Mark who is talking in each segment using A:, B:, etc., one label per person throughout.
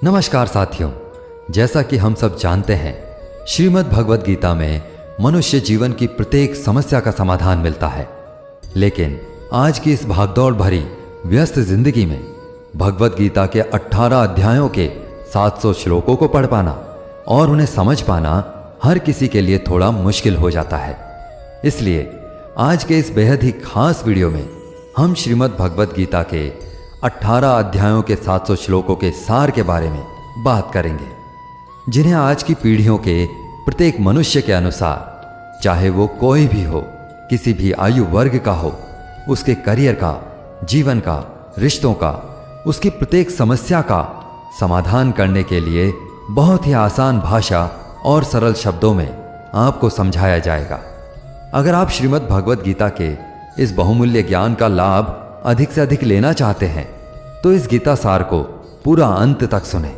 A: नमस्कार साथियों, जैसा कि हम सब जानते हैं, श्रीमद् भगवद गीता में मनुष्य जीवन की प्रत्येक समस्या का समाधान मिलता है। लेकिन आज की इस भागदौड़ भरी व्यस्त जिंदगी में भगवद गीता के 18 अध्यायों के 700 श्लोकों को पढ़ पाना और उन्हें समझ पाना हर किसी के लिए थोड़ा मुश्किल हो जाता है। इसलिए आज के इस बेहद ही खास वीडियो में हम श्रीमद् भगवद गीता के 18 अध्यायों के 700 श्लोकों के सार के बारे में बात करेंगे, जिन्हें आज की पीढ़ियों के प्रत्येक मनुष्य के अनुसार, चाहे वो कोई भी हो, किसी भी आयु वर्ग का हो, उसके करियर का, जीवन का, रिश्तों का, उसकी प्रत्येक समस्या का समाधान करने के लिए बहुत ही आसान भाषा और सरल शब्दों में आपको समझाया जाएगा। अगर आप श्रीमद् भगवद गीता के इस बहुमूल्य ज्ञान का लाभ अधिक से अधिक लेना चाहते हैं तो इस गीता सार को पूरा अंत तक सुने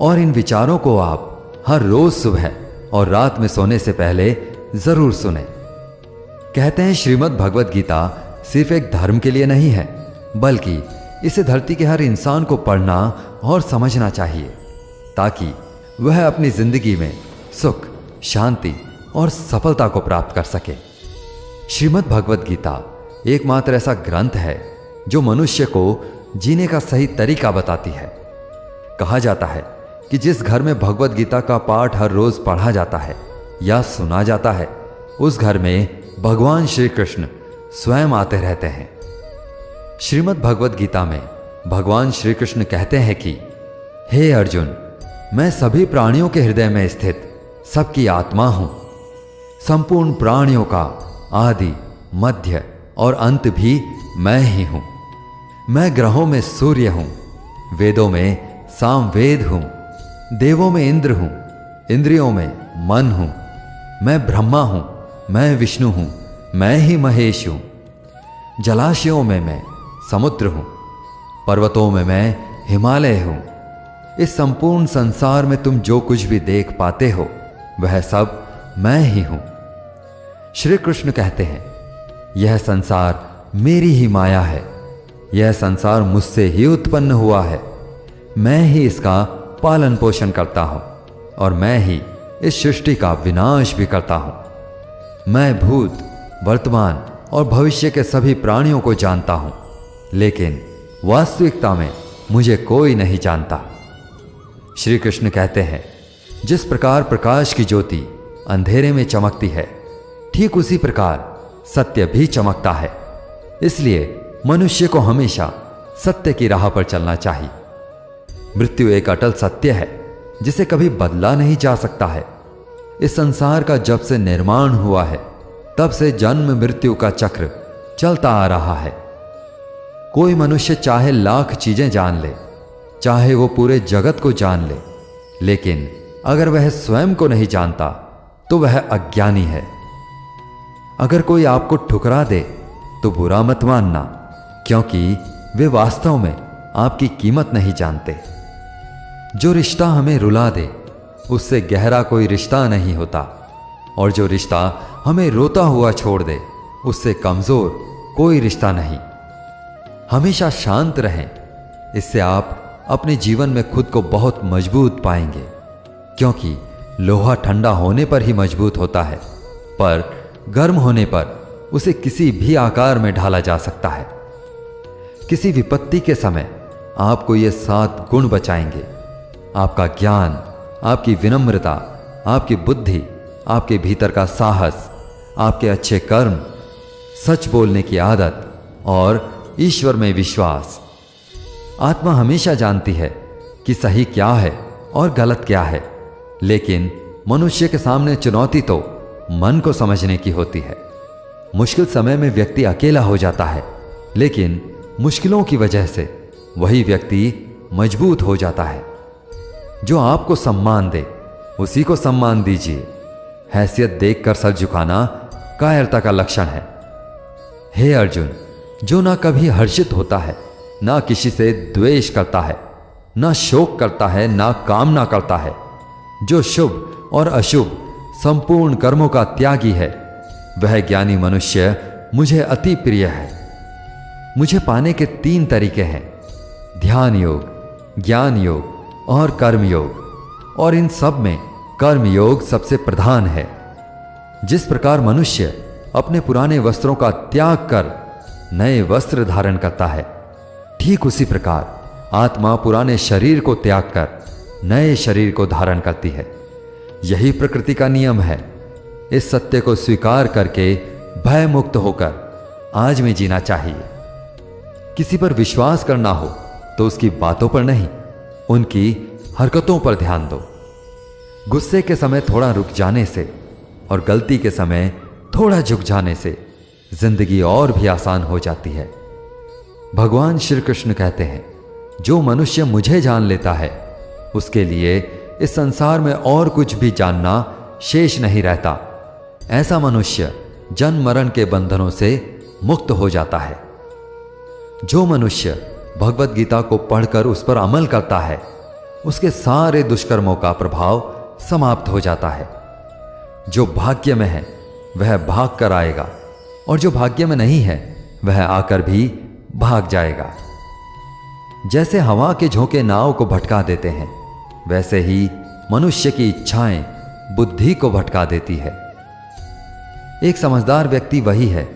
A: और इन विचारों को आप हर रोज सुबह और रात में सोने से पहले जरूर सुने। कहते हैं श्रीमद् भगवद गीता सिर्फ एक धर्म के लिए नहीं है, बल्कि इसे धरती के हर इंसान को पढ़ना और समझना चाहिए ताकि वह अपनी जिंदगी में सुख, शांति और सफलता को प्राप्त कर सके। श्रीमद् भगवद गीता एकमात्र ऐसा ग्रंथ है जो मनुष्य को जीने का सही तरीका बताती है। कहा जाता है कि जिस घर में भगवद गीता का पाठ हर रोज पढ़ा जाता है या सुना जाता है, उस घर में भगवान श्री कृष्ण स्वयं आते रहते हैं। श्रीमद् भगवद गीता में भगवान श्री कृष्ण कहते हैं कि हे अर्जुन, मैं सभी प्राणियों के हृदय में स्थित सबकी आत्मा हूं। संपूर्ण प्राणियों का आदि, मध्य और अंत भी मैं ही हूं। मैं ग्रहों में सूर्य हूं, वेदों में सामवेद हूं, देवों में इंद्र हूं, इंद्रियों में मन हूं। मैं ब्रह्मा हूं, मैं विष्णु हूं, मैं ही महेश हूं। जलाशयों में मैं समुद्र हूं, पर्वतों में मैं हिमालय हूं। इस संपूर्ण संसार में तुम जो कुछ भी देख पाते हो वह सब मैं ही हूं। श्री कृष्ण कहते हैं, यह संसार मेरी ही माया है, यह संसार मुझसे ही उत्पन्न हुआ है। मैं ही इसका पालन पोषण करता हूं और मैं ही इस सृष्टि का विनाश भी करता हूं। मैं भूत, वर्तमान और भविष्य के सभी प्राणियों को जानता हूं, लेकिन वास्तविकता में मुझे कोई नहीं जानता। श्री कृष्ण कहते हैं, जिस प्रकार प्रकाश की ज्योति अंधेरे में चमकती है, ठीक उसी प्रकार सत्य भी चमकता है। इसलिए मनुष्य को हमेशा सत्य की राह पर चलना चाहिए। मृत्यु एक अटल सत्य है जिसे कभी बदला नहीं जा सकता है। इस संसार का जब से निर्माण हुआ है तब से जन्म मृत्यु का चक्र चलता आ रहा है। कोई मनुष्य चाहे लाख चीजें जान ले, चाहे वो पूरे जगत को जान ले, लेकिन अगर वह स्वयं को नहीं जानता तो वह अज्ञानी है। अगर कोई आपको ठुकरा दे तो बुरा मत मानना, क्योंकि वे वास्तव में आपकी कीमत नहीं जानते। जो रिश्ता हमें रुला दे उससे गहरा कोई रिश्ता नहीं होता, और जो रिश्ता हमें रोता हुआ छोड़ दे उससे कमजोर कोई रिश्ता नहीं। हमेशा शांत रहें, इससे आप अपने जीवन में खुद को बहुत मजबूत पाएंगे, क्योंकि लोहा ठंडा होने पर ही मजबूत होता है, पर गर्म होने पर उसे किसी भी आकार में ढाला जा सकता है। किसी विपत्ति के समय आपको ये 7 गुण बचाएंगे: आपका ज्ञान, आपकी विनम्रता, आपकी बुद्धि, आपके भीतर का साहस, आपके अच्छे कर्म, सच बोलने की आदत और ईश्वर में विश्वास। आत्मा हमेशा जानती है कि सही क्या है और गलत क्या है, लेकिन मनुष्य के सामने चुनौती तो मन को समझने की होती है। मुश्किल समय में व्यक्ति अकेला हो जाता है, लेकिन मुश्किलों की वजह से वही व्यक्ति मजबूत हो जाता है। जो आपको सम्मान दे उसी को सम्मान दीजिए। हैसियत देखकर सर झुकाना कायरता का लक्षण है। हे अर्जुन, जो ना कभी हर्षित होता है, ना किसी से द्वेष करता है, ना शोक करता है, ना कामना करता है, जो शुभ और अशुभ संपूर्ण कर्मों का त्यागी है, वह ज्ञानी मनुष्य मुझे अति प्रिय है। मुझे पाने के 3 तरीके हैं: ध्यान योग, ज्ञान योग और कर्मयोग, और इन सब में कर्मयोग सबसे प्रधान है। जिस प्रकार मनुष्य अपने पुराने वस्त्रों का त्याग कर नए वस्त्र धारण करता है, ठीक उसी प्रकार आत्मा पुराने शरीर को त्याग कर नए शरीर को धारण करती है। यही प्रकृति का नियम है। इस सत्य को स्वीकार करके भय मुक्त होकर आज में जीना चाहिए। किसी पर विश्वास करना हो तो उसकी बातों पर नहीं, उनकी हरकतों पर ध्यान दो। गुस्से के समय थोड़ा रुक जाने से और गलती के समय थोड़ा झुक जाने से जिंदगी और भी आसान हो जाती है। भगवान श्री कृष्ण कहते हैं, जो मनुष्य मुझे जान लेता है उसके लिए इस संसार में और कुछ भी जानना शेष नहीं रहता। ऐसा मनुष्य जन्म मरण के बंधनों से मुक्त हो जाता है। जो मनुष्य भगवत गीता को पढ़कर उस पर अमल करता है, उसके सारे दुष्कर्मों का प्रभाव समाप्त हो जाता है। जो भाग्य में है वह भाग कर आएगा, और जो भाग्य में नहीं है वह आकर भी भाग जाएगा। जैसे हवा के झोंके नाव को भटका देते हैं, वैसे ही मनुष्य की इच्छाएं बुद्धि को भटका देती है। एक समझदार व्यक्ति वही है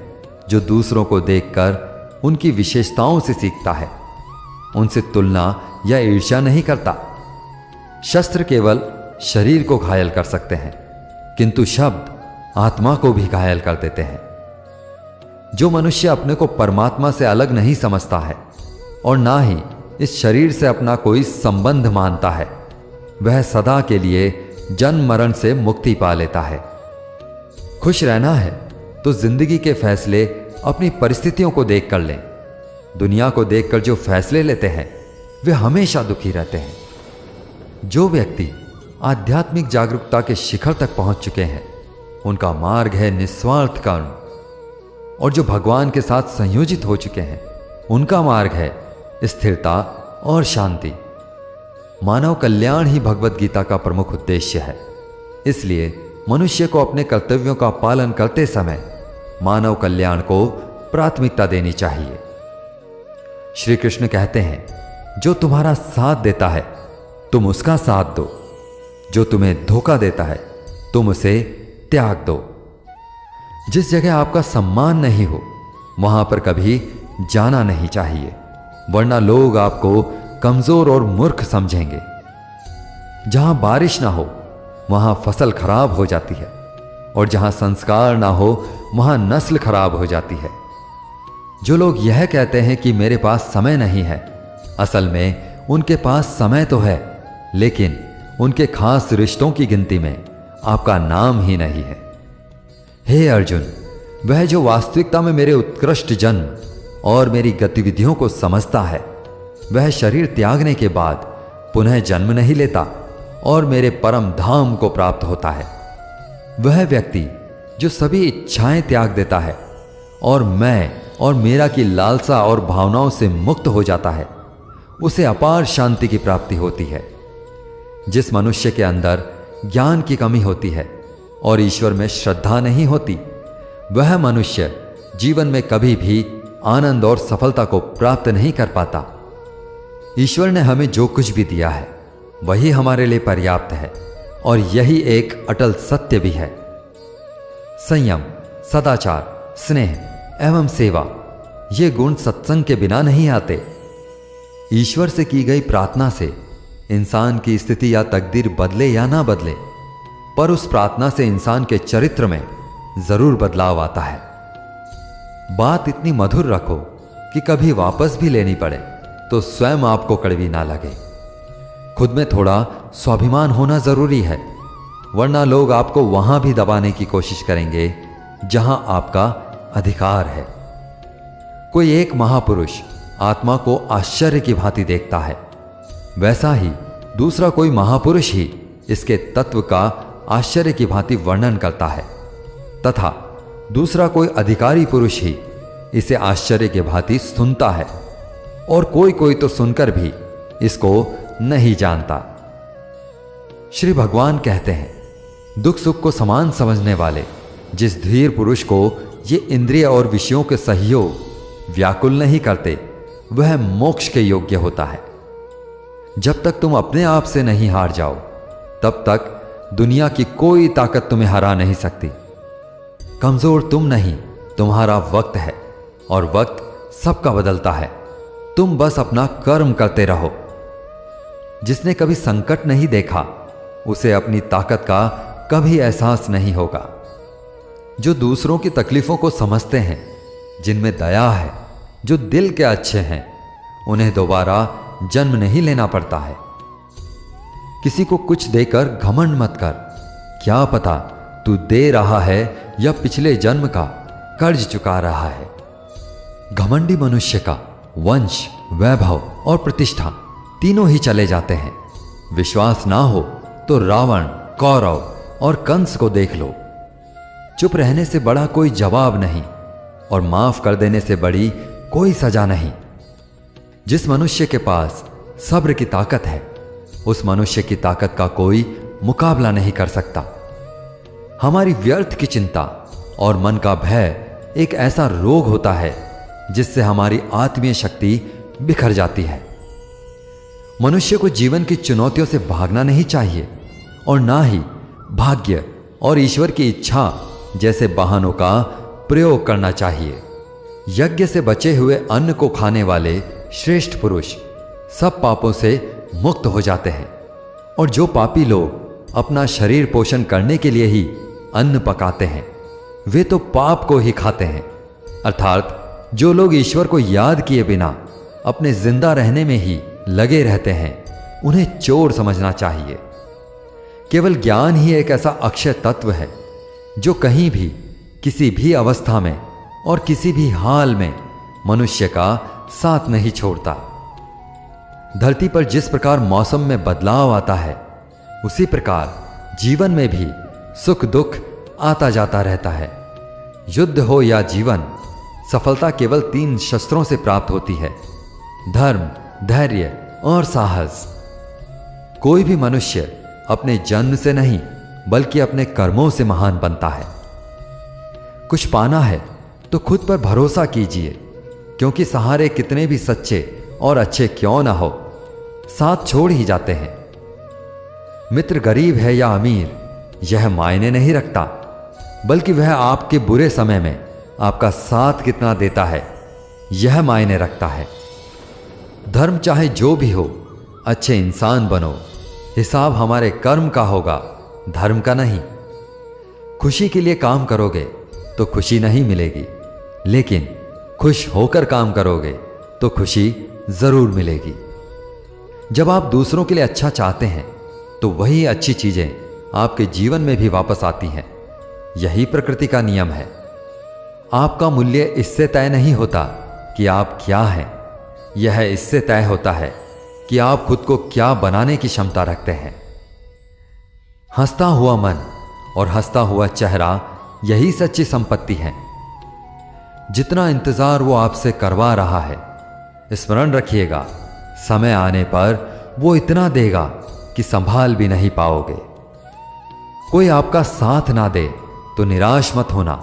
A: जो दूसरों को देखकर उनकी विशेषताओं से सीखता है, उनसे तुलना या ईर्ष्या नहीं करता। शस्त्र केवल शरीर को घायल कर सकते हैं, किंतु शब्द आत्मा को भी घायल कर देते हैं। जो मनुष्य अपने को परमात्मा से अलग नहीं समझता है और ना ही इस शरीर से अपना कोई संबंध मानता है, वह सदा के लिए जन्म मरण से मुक्ति पा लेता है। खुश रहना है तो जिंदगी के फैसले अपनी परिस्थितियों को देखकर लें। दुनिया को देखकर जो फैसले लेते हैं वे हमेशा दुखी रहते हैं। जो व्यक्ति आध्यात्मिक जागरूकता के शिखर तक पहुंच चुके हैं, उनका मार्ग है निस्वार्थ कर्म, और जो भगवान के साथ संयोजित हो चुके हैं, उनका मार्ग है स्थिरता और शांति। मानव कल्याण ही भगवत गीता का प्रमुख उद्देश्य है। इसलिए मनुष्य को अपने कर्तव्यों का पालन करते समय मानव कल्याण को प्राथमिकता देनी चाहिए। श्री कृष्ण कहते हैं, जो तुम्हारा साथ देता है तुम उसका साथ दो, जो तुम्हें धोखा देता है तुम उसे त्याग दो। जिस जगह आपका सम्मान नहीं हो वहां पर कभी जाना नहीं चाहिए, वरना लोग आपको कमजोर और मूर्ख समझेंगे। जहां बारिश ना हो वहां फसल खराब हो जाती है, और जहां संस्कार ना हो वहां नस्ल खराब हो जाती है। जो लोग यह कहते हैं कि मेरे पास समय नहीं है, असल में उनके पास समय तो है, लेकिन उनके खास रिश्तों की गिनती में आपका नाम ही नहीं है। हे अर्जुन, वह जो वास्तविकता में मेरे उत्कृष्ट जन्म और मेरी गतिविधियों को समझता है, वह शरीर त्यागने के बाद पुनः जन्म नहीं लेता और मेरे परम धाम को प्राप्त होता है। वह व्यक्ति जो सभी इच्छाएं त्याग देता है और मैं और मेरा की लालसा और भावनाओं से मुक्त हो जाता है, उसे अपार शांति की प्राप्ति होती है। जिस मनुष्य के अंदर ज्ञान की कमी होती है और ईश्वर में श्रद्धा नहीं होती, वह मनुष्य जीवन में कभी भी आनंद और सफलता को प्राप्त नहीं कर पाता। ईश्वर ने हमें जो कुछ भी दिया है वही हमारे लिए पर्याप्त है, और यही एक अटल सत्य भी है। संयम, सदाचार, स्नेह एवं सेवा, ये गुण सत्संग के बिना नहीं आते। ईश्वर से की गई प्रार्थना से इंसान की स्थिति या तकदीर बदले या ना बदले, पर उस प्रार्थना से इंसान के चरित्र में जरूर बदलाव आता है। बात इतनी मधुर रखो कि कभी वापस भी लेनी पड़े तो स्वयं आपको कड़वी ना लगे। खुद में थोड़ा स्वाभिमान होना जरूरी है, वरना लोग आपको वहां भी दबाने की कोशिश करेंगे जहां आपका अधिकार है। कोई एक महापुरुष आत्मा को आश्चर्य की भांति देखता है, वैसा ही दूसरा कोई महापुरुष ही इसके तत्व का आश्चर्य की भांति वर्णन करता है, तथा दूसरा कोई अधिकारी पुरुष ही इसे आश्चर्य की भांति सुनता है, और कोई कोई तो सुनकर भी इसको नहीं जानता। श्री भगवान कहते हैं, दुख सुख को समान समझने वाले जिस धीर पुरुष को ये इंद्रिय और विषयों के सहयोग व्याकुल नहीं करते, वह मोक्ष के योग्य होता है। जब तक तुम अपने आप से नहीं हार जाओ, तब तक दुनिया की कोई ताकत तुम्हें हरा नहीं सकती। कमजोर तुम नहीं, तुम्हारा वक्त है, और वक्त सबका बदलता है। तुम बस अपना कर्म करते रहो। जिसने कभी संकट नहीं देखा, उसे अपनी ताकत का कभी एहसास नहीं होगा। जो दूसरों की तकलीफों को समझते हैं, जिनमें दया है, जो दिल के अच्छे हैं, उन्हें दोबारा जन्म नहीं लेना पड़ता है। किसी को कुछ देकर घमंड मत कर। क्या पता तू दे रहा है या पिछले जन्म का कर्ज चुका रहा है। घमंडी मनुष्य का वंश, वैभव और प्रतिष्ठा तीनों ही चले जाते हैं। विश्वास ना हो तो रावण, कौरव और कंस को देख लो। चुप रहने से बड़ा कोई जवाब नहीं, और माफ कर देने से बड़ी कोई सजा नहीं। जिस मनुष्य के पास सब्र की ताकत है, उस मनुष्य की ताकत का कोई मुकाबला नहीं कर सकता। हमारी व्यर्थ की चिंता और मन का भय एक ऐसा रोग होता है जिससे हमारी आत्मीय शक्ति बिखर जाती है। मनुष्य को जीवन की चुनौतियों से भागना नहीं चाहिए, और ना ही भाग्य और ईश्वर की इच्छा जैसे बहानों का प्रयोग करना चाहिए। यज्ञ से बचे हुए अन्न को खाने वाले श्रेष्ठ पुरुष सब पापों से मुक्त हो जाते हैं, और जो पापी लोग अपना शरीर पोषण करने के लिए ही अन्न पकाते हैं, वे तो पाप को ही खाते हैं। अर्थात जो लोग ईश्वर को याद किए बिना अपने जिंदा रहने में ही लगे रहते हैं, उन्हें चोर समझना चाहिए। केवल ज्ञान ही एक ऐसा अक्षय तत्व है जो कहीं भी, किसी भी अवस्था में और किसी भी हाल में मनुष्य का साथ नहीं छोड़ता। धरती पर जिस प्रकार मौसम में बदलाव आता है, उसी प्रकार जीवन में भी सुख दुख आता जाता रहता है। युद्ध हो या जीवन, सफलता केवल 3 शस्त्रों से प्राप्त होती है: धर्म, धैर्य और साहस। कोई भी मनुष्य अपने जन्म से नहीं, बल्कि अपने कर्मों से महान बनता है। कुछ पाना है तो खुद पर भरोसा कीजिए, क्योंकि सहारे कितने भी सच्चे और अच्छे क्यों ना हो, साथ छोड़ ही जाते हैं। मित्र गरीब है या अमीर, यह मायने नहीं रखता, बल्कि वह आपके बुरे समय में आपका साथ कितना देता है, यह मायने रखता है। धर्म चाहे जो भी हो, अच्छे इंसान बनो। हिसाब हमारे कर्म का होगा, धर्म का नहीं। खुशी के लिए काम करोगे तो खुशी नहीं मिलेगी, लेकिन खुश होकर काम करोगे तो खुशी जरूर मिलेगी। जब आप दूसरों के लिए अच्छा चाहते हैं, तो वही अच्छी चीजें आपके जीवन में भी वापस आती हैं। यही प्रकृति का नियम है। आपका मूल्य इससे तय नहीं होता कि आप क्या हैं, यह इससे तय होता है कि आप खुद को क्या बनाने की क्षमता रखते हैं। हंसता हुआ मन और हंसता हुआ चेहरा, यही सच्ची संपत्ति है। जितना इंतजार वो आपसे करवा रहा है, स्मरण रखिएगा, समय आने पर वो इतना देगा कि संभाल भी नहीं पाओगे। कोई आपका साथ ना दे तो निराश मत होना,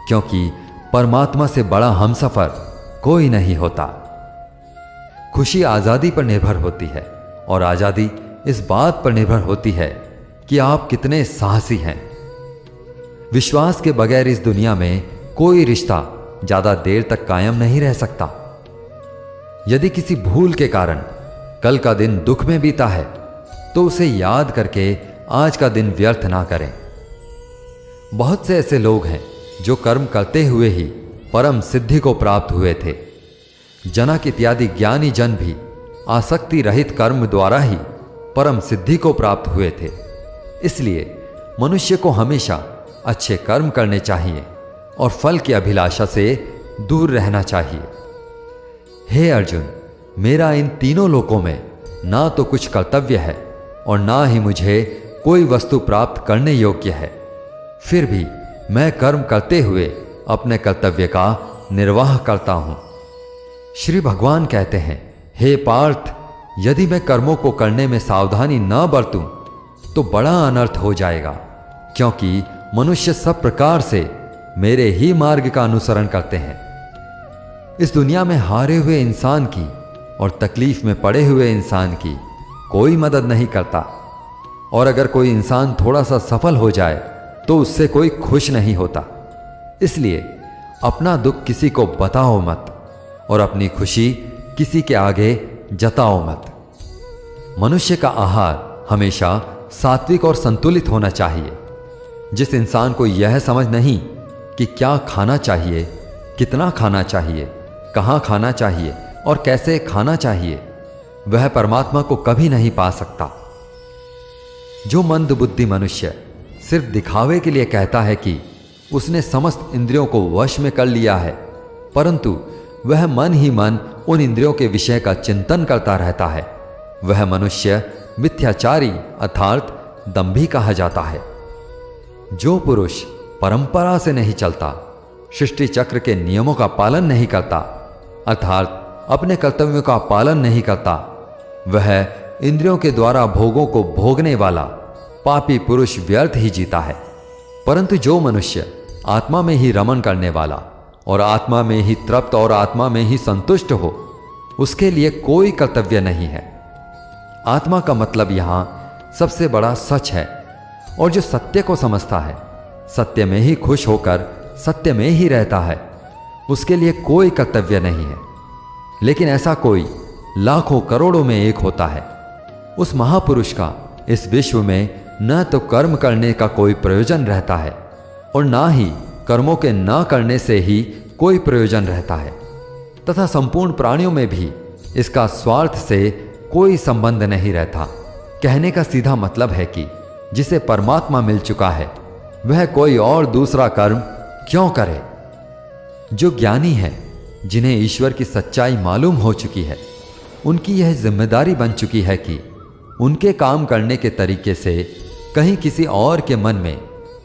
A: क्योंकि परमात्मा से बड़ा हमसफर कोई नहीं होता। खुशी आजादी पर निर्भर होती है, और आजादी इस बात पर निर्भर होती है कि आप कितने साहसी हैं। विश्वास के बगैर इस दुनिया में कोई रिश्ता ज्यादा देर तक कायम नहीं रह सकता। यदि किसी भूल के कारण कल का दिन दुख में बीता है, तो उसे याद करके आज का दिन व्यर्थ ना करें। बहुत से ऐसे लोग हैं जो कर्म करते हुए ही परम सिद्धि को प्राप्त हुए थे। जनक इत्यादि ज्ञानी जन भी आसक्ति रहित कर्म द्वारा ही परम सिद्धि को प्राप्त हुए थे। इसलिए मनुष्य को हमेशा अच्छे कर्म करने चाहिए और फल की अभिलाषा से दूर रहना चाहिए। हे अर्जुन, मेरा इन तीनों लोकों में ना तो कुछ कर्तव्य है और ना ही मुझे कोई वस्तु प्राप्त करने योग्य है। फिर भी मैं कर्म करते हुए अपने कर्तव्य का निर्वाह करता हूं। श्री भगवान कहते हैं, हे पार्थ, यदि मैं कर्मों को करने में सावधानी न बरतूं तो बड़ा अनर्थ हो जाएगा, क्योंकि मनुष्य सब प्रकार से मेरे ही मार्ग का अनुसरण करते हैं। इस दुनिया में हारे हुए इंसान की और तकलीफ में पड़े हुए इंसान की कोई मदद नहीं करता, और अगर कोई इंसान थोड़ा सा सफल हो जाए तो उससे कोई खुश नहीं होता। इसलिए अपना दुख किसी को बताओ मत और अपनी खुशी किसी के आगे जताओ मत। मनुष्य का आहार हमेशा सात्विक और संतुलित होना चाहिए। जिस इंसान को यह समझ नहीं कि क्या खाना चाहिए, कितना खाना चाहिए, कहाँ खाना चाहिए और कैसे खाना चाहिए, वह परमात्मा को कभी नहीं पा सकता। जो मंदबुद्धि मनुष्य सिर्फ दिखावे के लिए कहता है कि उसने समस्त इंद्रियों को वश में कर लिया है, परंतु वह मन ही मन उन इंद्रियों के विषय का चिंतन करता रहता है, वह मनुष्य मिथ्याचारी अर्थात दंभी कहा जाता है। जो पुरुष परंपरा से नहीं चलता, सृष्टि चक्र के नियमों का पालन नहीं करता, अर्थात अपने कर्तव्यों का पालन नहीं करता, वह इंद्रियों के द्वारा भोगों को भोगने वाला पापी पुरुष व्यर्थ ही जीता है। परंतु जो मनुष्य आत्मा में ही रमण करने वाला और आत्मा में ही तृप्त और आत्मा में ही संतुष्ट हो, उसके लिए कोई कर्तव्य नहीं है। आत्मा का मतलब यहां सबसे बड़ा सच है, और जो सत्य को समझता है, सत्य में ही खुश होकर सत्य में ही रहता है, उसके लिए कोई कर्तव्य नहीं है। लेकिन ऐसा कोई लाखों करोड़ों में एक होता है। उस महापुरुष का इस विश्व में न तो कर्म करने का कोई प्रयोजन रहता है और ना ही कर्मों के न करने से ही कोई प्रयोजन रहता है, तथा संपूर्ण प्राणियों में भी इसका स्वार्थ से कोई संबंध नहीं रहता। कहने का सीधा मतलब है कि जिसे परमात्मा मिल चुका है वह कोई और दूसरा कर्म क्यों करे। जो ज्ञानी है, जिन्हें ईश्वर की सच्चाई मालूम हो चुकी है, उनकी यह जिम्मेदारी बन चुकी है कि उनके काम करने के तरीके से कहीं किसी और के मन में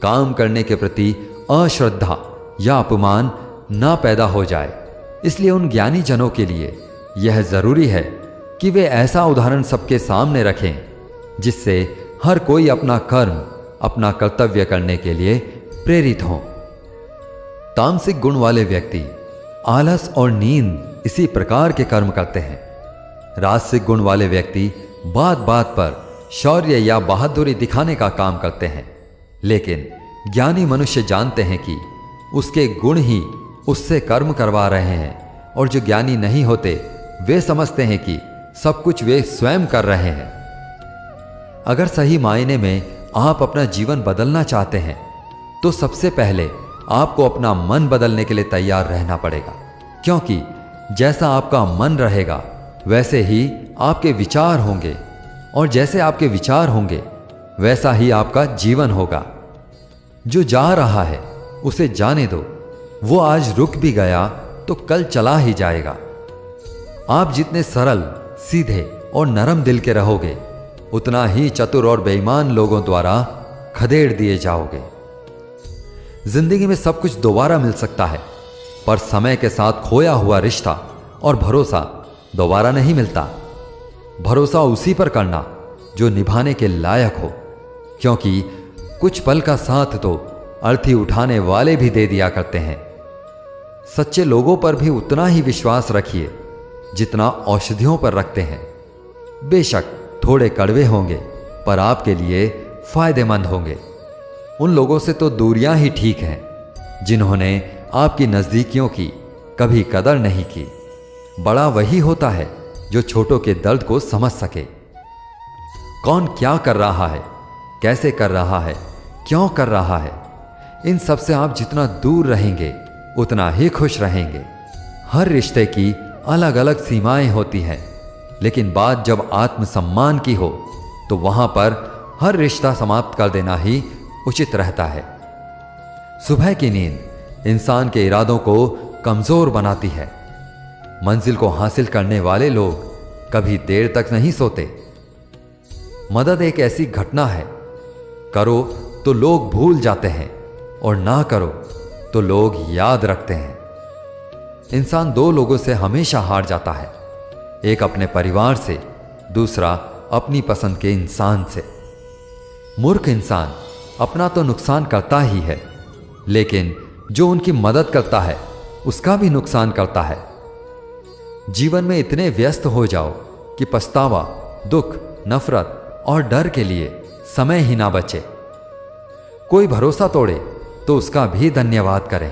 A: काम करने के प्रति अश्रद्धा या अपमान ना पैदा हो जाए। इसलिए उन ज्ञानी जनों के लिए यह जरूरी है कि वे ऐसा उदाहरण सबके सामने रखें जिससे हर कोई अपना कर्म, अपना कर्तव्य करने के लिए प्रेरित हो। तामसिक गुण वाले व्यक्ति आलस और नींद इसी प्रकार के कर्म करते हैं। राजसिक गुण वाले व्यक्ति बात बात पर शौर्य या बहादुरी दिखाने का काम करते हैं। लेकिन ज्ञानी मनुष्य जानते हैं कि उसके गुण ही उससे कर्म करवा रहे हैं, और जो ज्ञानी नहीं होते वे समझते हैं कि सब कुछ वे स्वयं कर रहे हैं। अगर सही मायने में आप अपना जीवन बदलना चाहते हैं तो सबसे पहले आपको अपना मन बदलने के लिए तैयार रहना पड़ेगा, क्योंकि जैसा आपका मन रहेगा वैसे ही आपके विचार होंगे, और जैसे आपके विचार होंगे वैसा ही आपका जीवन होगा। जो जा रहा है उसे जाने दो, वो आज रुक भी गया तो कल चला ही जाएगा। आप जितने सरल, सीधे और नरम दिल के रहोगे, उतना ही चतुर और बेईमान लोगों द्वारा खदेड़ दिए जाओगे। जिंदगी में सब कुछ दोबारा मिल सकता है, पर समय के साथ खोया हुआ रिश्ता और भरोसा दोबारा नहीं मिलता। भरोसा उसी पर करना जो निभाने के लायक हो, क्योंकि कुछ पल का साथ तो अर्थी उठाने वाले भी दे दिया करते हैं। सच्चे लोगों पर भी उतना ही विश्वास रखिए जितना औषधियों पर रखते हैं। बेशक थोड़े कड़वे होंगे, पर आपके लिए फायदेमंद होंगे। उन लोगों से तो दूरियां ही ठीक हैं जिन्होंने आपकी नजदीकियों की कभी कदर नहीं की। बड़ा वही होता है जो छोटों के दर्द को समझ सके। कौन क्या कर रहा है, कैसे कर रहा है, क्यों कर रहा है, इन सब से आप जितना दूर रहेंगे उतना ही खुश रहेंगे। हर रिश्ते की अलग अलग सीमाएं होती हैं, लेकिन बात जब आत्मसम्मान की हो तो वहां पर हर रिश्ता समाप्त कर देना ही उचित रहता है। सुबह की नींद इंसान के इरादों को कमजोर बनाती है। मंजिल को हासिल करने वाले लोग कभी देर तक नहीं सोते। मदद एक ऐसी घटना है, करो तो लोग भूल जाते हैं और ना करो तो लोग याद रखते हैं। इंसान दो लोगों से हमेशा हार जाता है, एक अपने परिवार से, दूसरा अपनी पसंद के इंसान से। मूर्ख इंसान अपना तो नुकसान करता ही है, लेकिन जो उनकी मदद करता है उसका भी नुकसान करता है। जीवन में इतने व्यस्त हो जाओ कि पछतावा, दुख, नफरत और डर के लिए समय ही ना बचे। कोई भरोसा तोड़े तो उसका भी धन्यवाद करें,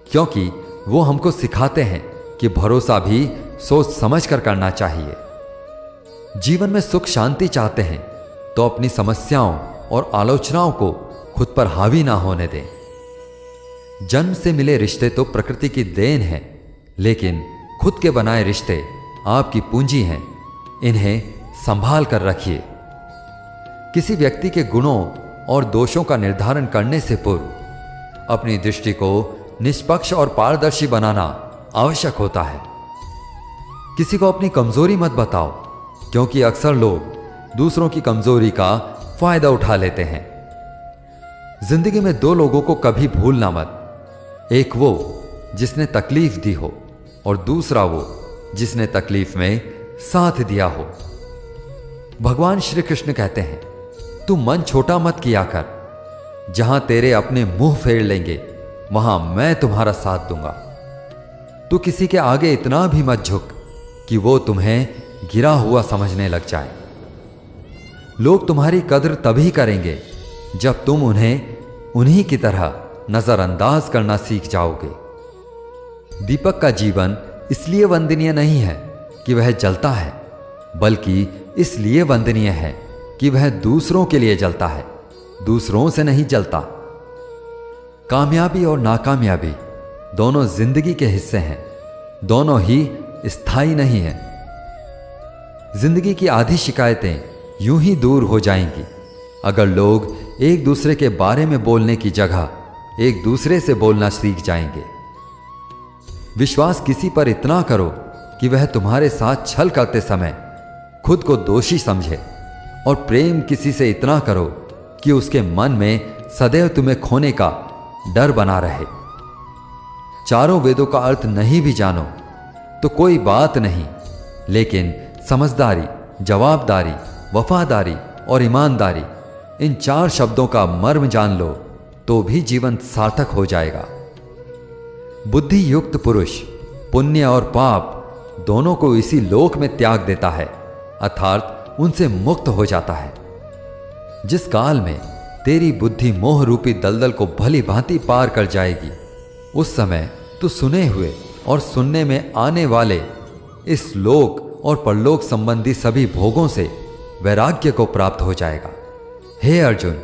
A: क्योंकि वो हमको सिखाते हैं कि भरोसा भी सोच समझ कर करना चाहिए। जीवन में सुख शांति चाहते हैं तो अपनी समस्याओं और आलोचनाओं को खुद पर हावी ना होने दें। जन्म से मिले रिश्ते तो प्रकृति की देन है, लेकिन खुद के बनाए रिश्ते आपकी पूंजी हैं, इन्हें संभाल कर रखिए। किसी व्यक्ति के गुणों और दोषों का निर्धारण करने से पूर्व अपनी दृष्टि को निष्पक्ष और पारदर्शी बनाना आवश्यक होता है। किसी को अपनी कमजोरी मत बताओ, क्योंकि अक्सर लोग दूसरों की कमजोरी का फायदा उठा लेते हैं। जिंदगी में दो लोगों को कभी भूलना मत, एक वो जिसने तकलीफ दी हो और दूसरा वो जिसने तकलीफ में साथ दिया हो। भगवान श्री कृष्ण कहते हैं, तू मन छोटा मत किया कर, जहां तेरे अपने मुंह फेर लेंगे वहां मैं तुम्हारा साथ दूंगा। तू किसी के आगे इतना भी मत झुक कि वो तुम्हें गिरा हुआ समझने लग जाए। लोग तुम्हारी कद्र तभी करेंगे जब तुम उन्हें उन्हीं की तरह नजरअंदाज करना सीख जाओगे। दीपक का जीवन इसलिए वंदनीय नहीं है कि वह जलता है, बल्कि इसलिए वंदनीय है कि वह दूसरों के लिए जलता है, दूसरों से नहीं जलता। कामयाबी और नाकामयाबी दोनों जिंदगी के हिस्से हैं, दोनों ही स्थायी नहीं हैं। जिंदगी की आधी शिकायतें यूं ही दूर हो जाएंगी अगर लोग एक दूसरे के बारे में बोलने की जगह एक दूसरे से बोलना सीख जाएंगे। विश्वास किसी पर इतना करो कि वह तुम्हारे साथ छल करते समय खुद को दोषी समझे, और प्रेम किसी से इतना करो कि उसके मन में सदैव तुम्हें खोने का डर बना रहे। चारों वेदों का अर्थ नहीं भी जानो तो कोई बात नहीं, लेकिन समझदारी, जवाबदारी, वफादारी और ईमानदारी, इन 4 शब्दों का मर्म जान लो तो भी जीवन सार्थक हो जाएगा। बुद्धि युक्त पुरुष पुण्य और पाप दोनों को इसी लोक में त्याग देता है, अर्थात उनसे मुक्त हो जाता है। जिस काल में तेरी बुद्धि मोह रूपी दलदल को भली भांति पार कर जाएगी, उस समय तू सुने हुए और सुनने में आने वाले इस लोक और परलोक संबंधी सभी भोगों से वैराग्य को प्राप्त हो जाएगा। हे अर्जुन,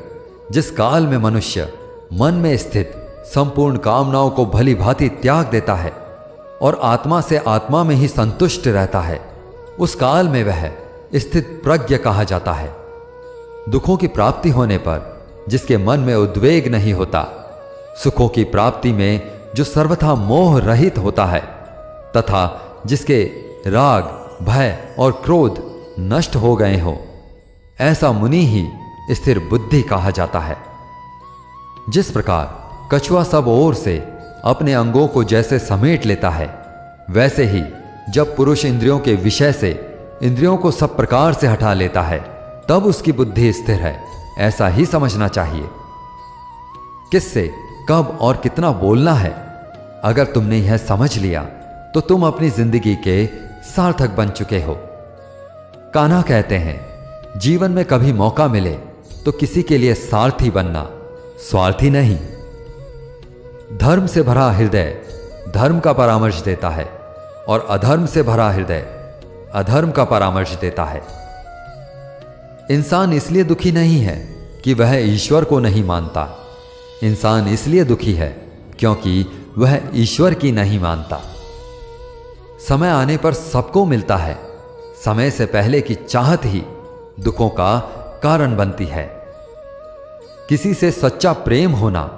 A: जिस काल में मनुष्य मन में स्थित संपूर्ण कामनाओं को भली भांति त्याग देता है और आत्मा से आत्मा में ही संतुष्ट रहता है, उस काल में वह स्थित प्रज्ञ कहा जाता है। दुखों की प्राप्ति होने पर जिसके मन में उद्वेग नहीं होता, सुखों की प्राप्ति में जो सर्वथा मोह रहित होता है, तथा जिसके राग, भय और क्रोध नष्ट हो गए हो, ऐसा मुनि ही स्थिर बुद्धि कहा जाता है। जिस प्रकार कछुआ सब ओर से अपने अंगों को जैसे समेट लेता है, वैसे ही जब पुरुष इंद्रियों के विषय से इंद्रियों को सब प्रकार से हटा लेता है, तब उसकी बुद्धि स्थिर है, ऐसा ही समझना चाहिए। किससे कब और कितना बोलना है, अगर तुमने यह समझ लिया तो तुम अपनी जिंदगी के सार्थक बन चुके हो। कान्हा कहते हैं, जीवन में कभी मौका मिले तो किसी के लिए सारथी बनना, स्वार्थी नहीं। धर्म से भरा हृदय धर्म का परामर्श देता है, और अधर्म से भरा हृदय अधर्म का परामर्श देता है। इंसान इसलिए दुखी नहीं है कि वह ईश्वर को नहीं मानता, इंसान इसलिए दुखी है क्योंकि वह ईश्वर की नहीं मानता। समय आने पर सबको मिलता है, समय से पहले की चाहत ही दुखों का कारण बनती है। किसी से सच्चा प्रेम होना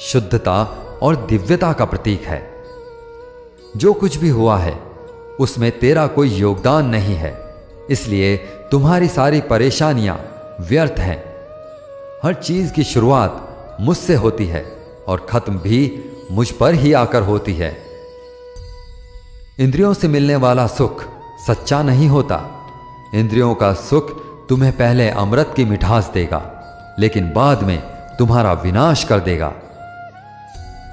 A: शुद्धता और दिव्यता का प्रतीक है। जो कुछ भी हुआ है उसमें तेरा कोई योगदान नहीं है, इसलिए तुम्हारी सारी परेशानियां व्यर्थ हैं। हर चीज की शुरुआत मुझसे होती है और खत्म भी मुझ पर ही आकर होती है। इंद्रियों से मिलने वाला सुख सच्चा नहीं होता। इंद्रियों का सुख तुम्हें पहले अमृत की मिठास देगा, लेकिन बाद में तुम्हारा विनाश कर देगा।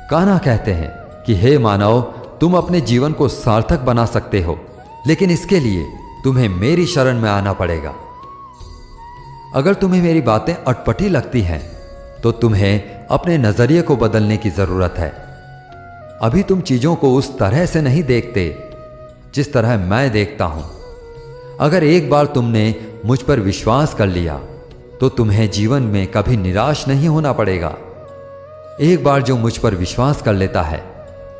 A: कान्हा कहते हैं कि हे मानव, तुम अपने जीवन को सार्थक बना सकते हो, लेकिन इसके लिए तुम्हें मेरी शरण में आना पड़ेगा। अगर तुम्हें मेरी बातें अटपटी लगती हैं तो तुम्हें अपने नजरिए को बदलने की जरूरत है। अभी तुम चीजों को उस तरह से नहीं देखते जिस तरह मैं देखता हूं। अगर एक बार तुमने मुझ पर विश्वास कर लिया तो तुम्हें जीवन में कभी निराश नहीं होना पड़ेगा। एक बार जो मुझ पर विश्वास कर लेता है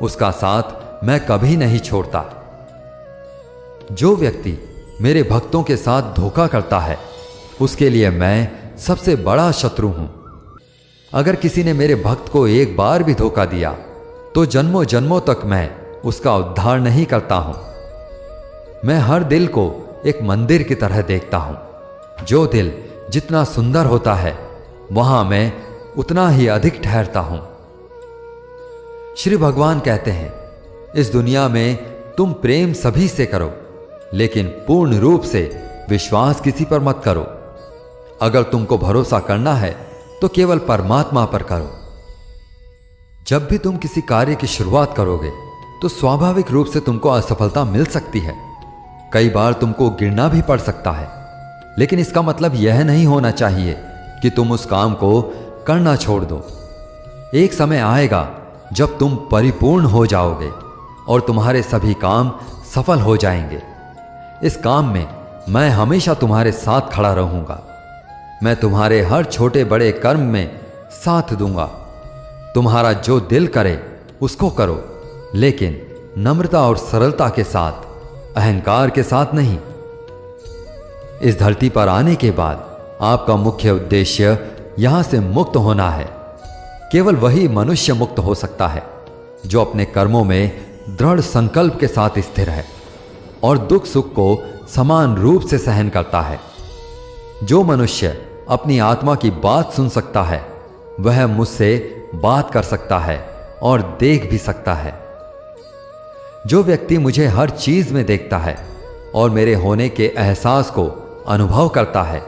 A: उसका साथ मैं कभी नहीं छोड़ता। जो व्यक्ति मेरे भक्तों के साथ धोखा करता है उसके लिए मैं सबसे बड़ा शत्रु हूं। अगर किसी ने मेरे भक्त को एक बार भी धोखा दिया तो जन्मों जन्मों तक मैं उसका उद्धार नहीं करता हूं। मैं हर दिल को एक मंदिर की तरह देखता हूं। जो दिल जितना सुंदर होता है वहां मैं उतना ही अधिक ठहरता हूं। श्री भगवान कहते हैं, इस दुनिया में तुम प्रेम सभी से करो लेकिन पूर्ण रूप से विश्वास किसी पर मत करो। अगर तुमको भरोसा करना है तो केवल परमात्मा पर करो। जब भी तुम किसी कार्य की शुरुआत करोगे तो स्वाभाविक रूप से तुमको असफलता मिल सकती है। कई बार तुमको गिरना भी पड़ सकता है, लेकिन इसका मतलब यह नहीं होना चाहिए कि तुम उस काम को करना छोड़ दो। एक समय आएगा जब तुम परिपूर्ण हो जाओगे और तुम्हारे सभी काम सफल हो जाएंगे। इस काम में मैं हमेशा तुम्हारे साथ खड़ा रहूंगा। मैं तुम्हारे हर छोटे बड़े कर्म में साथ दूंगा। तुम्हारा जो दिल करे उसको करो, लेकिन नम्रता और सरलता के साथ, अहंकार के साथ नहीं। इस धरती पर आने के बाद आपका मुख्य उद्देश्य यहां से मुक्त होना है। केवल वही मनुष्य मुक्त हो सकता है जो अपने कर्मों में दृढ़ संकल्प के साथ स्थिर है और दुख सुख को समान रूप से सहन करता है। जो मनुष्य अपनी आत्मा की बात सुन सकता है वह मुझसे बात कर सकता है और देख भी सकता है। जो व्यक्ति मुझे हर चीज में देखता है और मेरे होने के एहसास को अनुभव करता है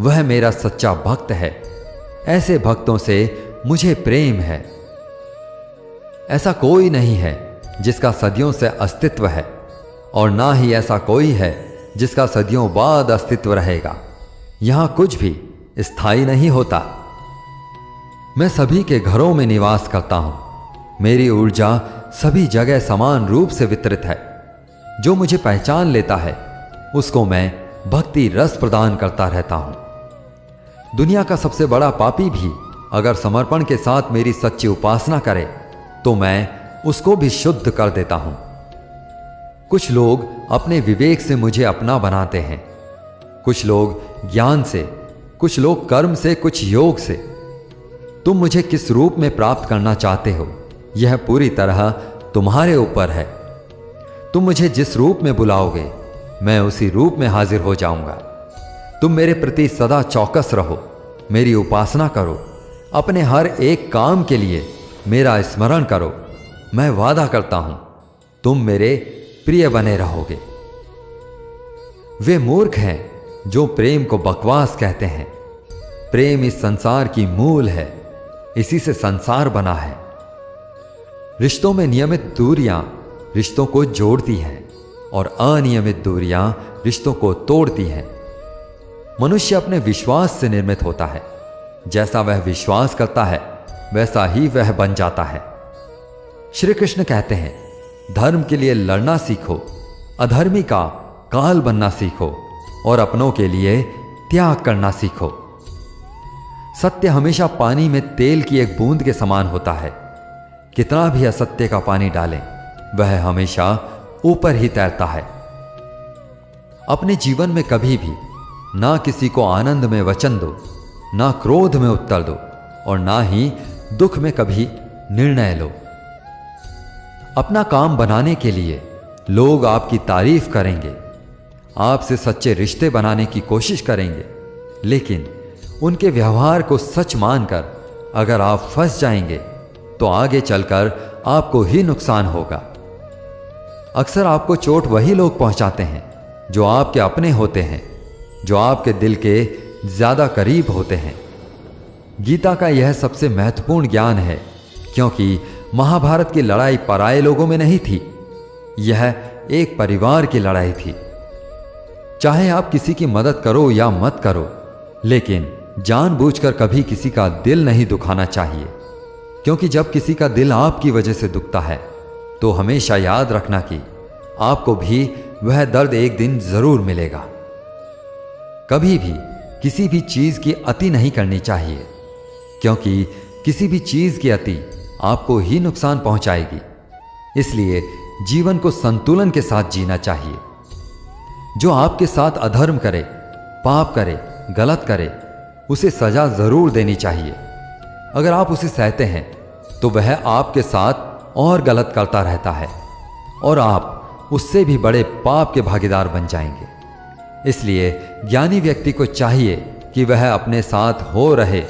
A: वह मेरा सच्चा भक्त है। ऐसे भक्तों से मुझे प्रेम है। ऐसा कोई नहीं है जिसका सदियों से अस्तित्व है और ना ही ऐसा कोई है जिसका सदियों बाद अस्तित्व रहेगा। यहां कुछ भी स्थायी नहीं होता। मैं सभी के घरों में निवास करता हूं। मेरी ऊर्जा सभी जगह समान रूप से वितरित है। जो मुझे पहचान लेता है उसको मैं भक्ति रस प्रदान करता रहता हूं। दुनिया का सबसे बड़ा पापी भी अगर समर्पण के साथ मेरी सच्ची उपासना करे तो मैं उसको भी शुद्ध कर देता हूं। कुछ लोग अपने विवेक से मुझे अपना बनाते हैं, कुछ लोग ज्ञान से, कुछ लोग कर्म से, कुछ योग से। तुम मुझे किस रूप में प्राप्त करना चाहते हो यह पूरी तरह तुम्हारे ऊपर है। तुम मुझे जिस रूप में बुलाओगे मैं उसी रूप में हाजिर हो जाऊंगा। तुम मेरे प्रति सदा चौकस रहो, मेरी उपासना करो, अपने हर एक काम के लिए मेरा स्मरण करो। मैं वादा करता हूं तुम मेरे प्रिय बने रहोगे। वे मूर्ख हैं जो प्रेम को बकवास कहते हैं। प्रेम इस संसार की मूल है, इसी से संसार बना है। रिश्तों में नियमित दूरियां रिश्तों को जोड़ती हैं और अनियमित दूरियां रिश्तों को तोड़ती हैं। मनुष्य अपने विश्वास से निर्मित होता है। जैसा वह विश्वास करता है वैसा ही वह बन जाता है। श्री कृष्ण कहते हैं, धर्म के लिए लड़ना सीखो, अधर्मी का काल बनना सीखो और अपनों के लिए त्याग करना सीखो। सत्य हमेशा पानी में तेल की एक बूंद के समान होता है। कितना भी असत्य का पानी डालें वह हमेशा ऊपर ही तैरता है। अपने जीवन में कभी भी ना किसी को आनंद में वचन दो, ना क्रोध में उत्तर दो और ना ही दुख में कभी निर्णय लो। अपना काम बनाने के लिए लोग आपकी तारीफ करेंगे, आपसे सच्चे रिश्ते बनाने की कोशिश करेंगे, लेकिन उनके व्यवहार को सच मानकर अगर आप फंस जाएंगे तो आगे चलकर आपको ही नुकसान होगा। अक्सर आपको चोट वही लोग पहुंचाते हैं जो आपके अपने होते हैं, जो आपके दिल के ज्यादा करीब होते हैं। गीता का यह सबसे महत्वपूर्ण ज्ञान है, क्योंकि महाभारत की लड़ाई पराये लोगों में नहीं थी, यह एक परिवार की लड़ाई थी। चाहे आप किसी की मदद करो या मत करो, लेकिन जानबूझकर कभी किसी का दिल नहीं दुखाना चाहिए, क्योंकि जब किसी का दिल आपकी वजह से दुखता है तो हमेशा याद रखना कि आपको भी वह दर्द एक दिन जरूर मिलेगा। कभी भी किसी भी चीज की अति नहीं करनी चाहिए, क्योंकि किसी भी चीज की अति आपको ही नुकसान पहुंचाएगी। इसलिए जीवन को संतुलन के साथ जीना चाहिए। जो आपके साथ अधर्म करे, पाप करे, गलत करे, उसे सजा जरूर देनी चाहिए। अगर आप उसे सहते हैं तो वह आपके साथ और गलत करता रहता है और आप उससे भी बड़े पाप के भागीदार बन जाएंगे। इसलिए ज्ञानी व्यक्ति को चाहिए कि वह अपने साथ हो रहे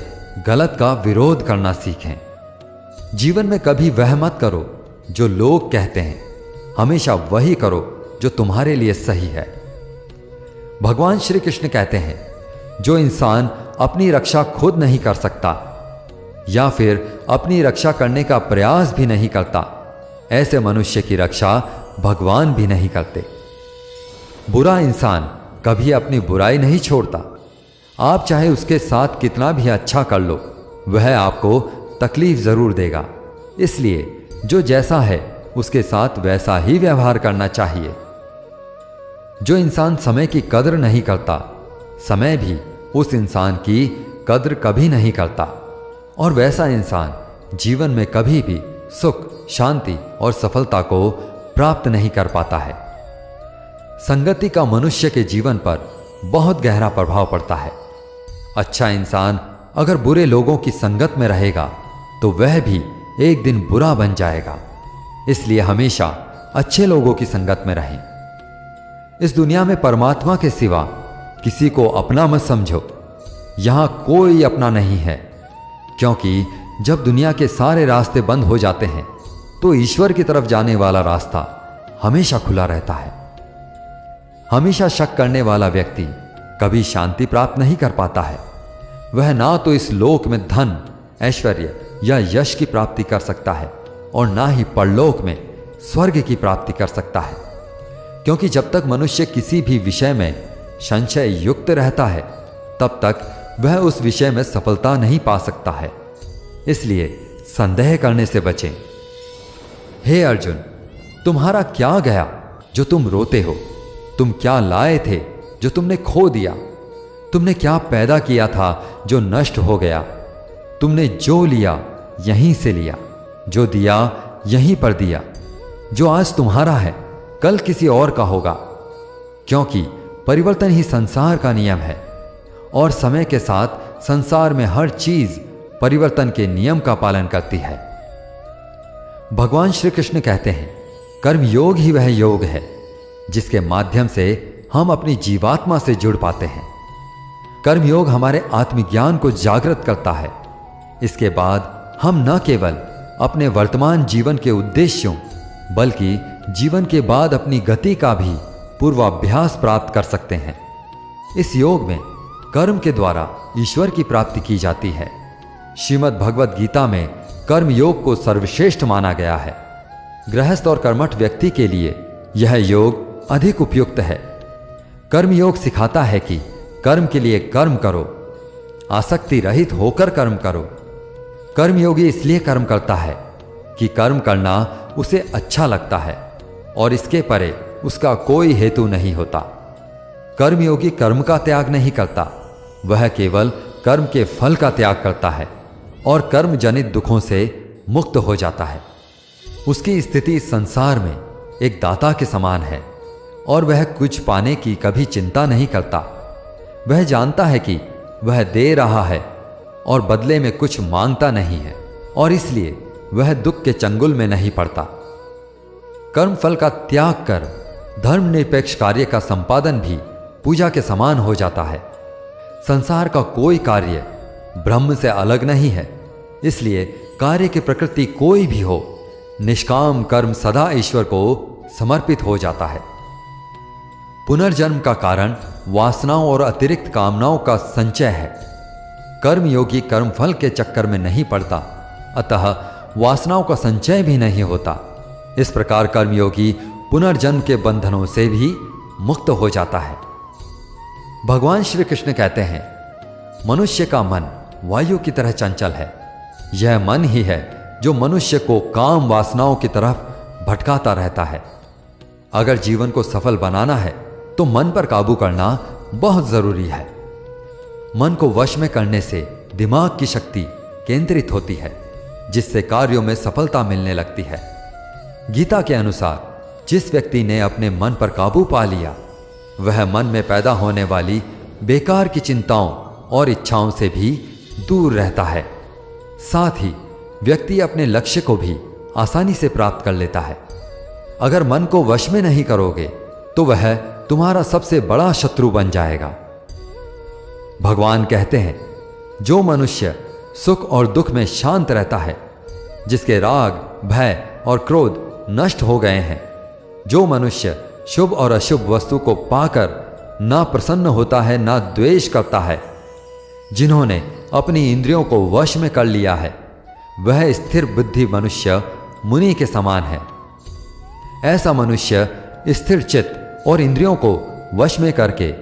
A: गलत का विरोध करना सीखें। जीवन में कभी वह मत करो जो लोग कहते हैं, हमेशा वही करो जो तुम्हारे लिए सही है। भगवान श्री कृष्ण कहते हैं, जो इंसान अपनी रक्षा खुद नहीं कर सकता या फिर अपनी रक्षा करने का प्रयास भी नहीं करता, ऐसे मनुष्य की रक्षा भगवान भी नहीं करते। बुरा इंसान कभी अपनी बुराई नहीं छोड़ता। आप चाहे उसके साथ कितना भी अच्छा कर लो, वह आपको तकलीफ जरूर देगा। इसलिए जो जैसा है उसके साथ वैसा ही व्यवहार करना चाहिए। जो इंसान समय की कद्र नहीं करता, समय भी उस इंसान की कद्र कभी नहीं करता, और वैसा इंसान जीवन में कभी भी सुख, शांति और सफलता को प्राप्त नहीं कर पाता है। संगति का मनुष्य के जीवन पर बहुत गहरा प्रभाव पड़ता है। अच्छा इंसान अगर बुरे लोगों की संगत में रहेगा तो वह भी एक दिन बुरा बन जाएगा। इसलिए हमेशा अच्छे लोगों की संगत में रहें। इस दुनिया में परमात्मा के सिवा किसी को अपना मत समझो। यहां कोई अपना नहीं है, क्योंकि जब दुनिया के सारे रास्ते बंद हो जाते हैं तो ईश्वर की तरफ जाने वाला रास्ता हमेशा खुला रहता है। हमेशा शक करने वाला व्यक्ति कभी शांति प्राप्त नहीं कर पाता है। वह ना तो इस लोक में धन, ऐश्वर्य या यश की प्राप्ति कर सकता है और ना ही परलोक में स्वर्ग की प्राप्ति कर सकता है, क्योंकि जब तक मनुष्य किसी भी विषय में संशय युक्त रहता है तब तक वह उस विषय में सफलता नहीं पा सकता है। इसलिए संदेह करने से बचें। हे अर्जुन, तुम्हारा क्या गया जो तुम रोते हो? तुम क्या लाए थे जो तुमने खो दिया? तुमने क्या पैदा किया था जो नष्ट हो गया? तुमने जो लिया यहीं से लिया, जो दिया यहीं पर दिया। जो आज तुम्हारा है कल किसी और का होगा, क्योंकि परिवर्तन ही संसार का नियम है और समय के साथ संसार में हर चीज परिवर्तन के नियम का पालन करती है। भगवान श्री कृष्ण कहते हैं, कर्म योग ही वह योग है जिसके माध्यम से हम अपनी जीवात्मा से जुड़ पाते हैं। कर्म योग हमारे आत्मज्ञान को जागृत करता है। इसके बाद हम न केवल अपने वर्तमान जीवन के उद्देश्यों बल्कि जीवन के बाद अपनी गति का भी पूर्वाभ्यास प्राप्त कर सकते हैं। इस योग में कर्म के द्वारा ईश्वर की प्राप्ति की जाती है। श्रीमद् भगवद गीता में कर्म योग को सर्वश्रेष्ठ माना गया है। गृहस्थ और कर्मठ व्यक्ति के लिए यह योग अधिक उपयुक्त है। कर्म योग सिखाता है कि कर्म के लिए कर्म करो, आसक्ति रहित होकर कर्म करो। कर्मयोगी इसलिए कर्म करता है कि कर्म करना उसे अच्छा लगता है और इसके परे उसका कोई हेतु नहीं होता। कर्मयोगी कर्म का त्याग नहीं करता, वह केवल कर्म के फल का त्याग करता है और कर्म जनित दुखों से मुक्त हो जाता है। उसकी स्थिति संसार में एक दाता के समान है और वह कुछ पाने की कभी चिंता नहीं करता। वह जानता है कि वह दे रहा है और बदले में कुछ मांगता नहीं है और इसलिए वह दुख के चंगुल में नहीं पड़ता। कर्म फल का त्याग कर धर्मनिरपेक्ष कार्य का संपादन भी पूजा के समान हो जाता है। संसार का कोई कार्य ब्रह्म से अलग नहीं है, इसलिए कार्य की प्रकृति कोई भी हो, निष्काम कर्म सदा ईश्वर को समर्पित हो जाता है। पुनर्जन्म का कारण वासनाओं और अतिरिक्त कामनाओं का संचय है। कर्मयोगी कर्मफल के चक्कर में नहीं पड़ता, अतः वासनाओं का संचय भी नहीं होता। इस प्रकार कर्मयोगी पुनर्जन्म के बंधनों से भी मुक्त हो जाता है। भगवान श्री कृष्ण कहते हैं, मनुष्य का मन वायु की तरह चंचल है। यह मन ही है जो मनुष्य को काम वासनाओं की तरफ भटकाता रहता है। अगर जीवन को सफल बनाना है तो मन पर काबू करना बहुत जरूरी है। मन को वश में करने से दिमाग की शक्ति केंद्रित होती है, जिससे कार्यों में सफलता मिलने लगती है। गीता के अनुसार जिस व्यक्ति ने अपने मन पर काबू पा लिया, वह मन में पैदा होने वाली बेकार की चिंताओं और इच्छाओं से भी दूर रहता है। साथ ही व्यक्ति अपने लक्ष्य को भी आसानी से प्राप्त कर लेता है। अगर मन को वश में नहीं करोगे तो वह तुम्हारा सबसे बड़ा शत्रु बन जाएगा। भगवान कहते हैं, जो मनुष्य सुख और दुख में शांत रहता है, जिसके राग, भय और क्रोध नष्ट हो गए हैं, जो मनुष्य शुभ और अशुभ वस्तु को पाकर ना प्रसन्न होता है ना द्वेष करता है, जिन्होंने अपनी इंद्रियों को वश में कर लिया है, वह स्थिर बुद्धि मनुष्य मुनि के समान है। ऐसा मनुष्य स्थिर चित्त और इंद्रियों को वश में करके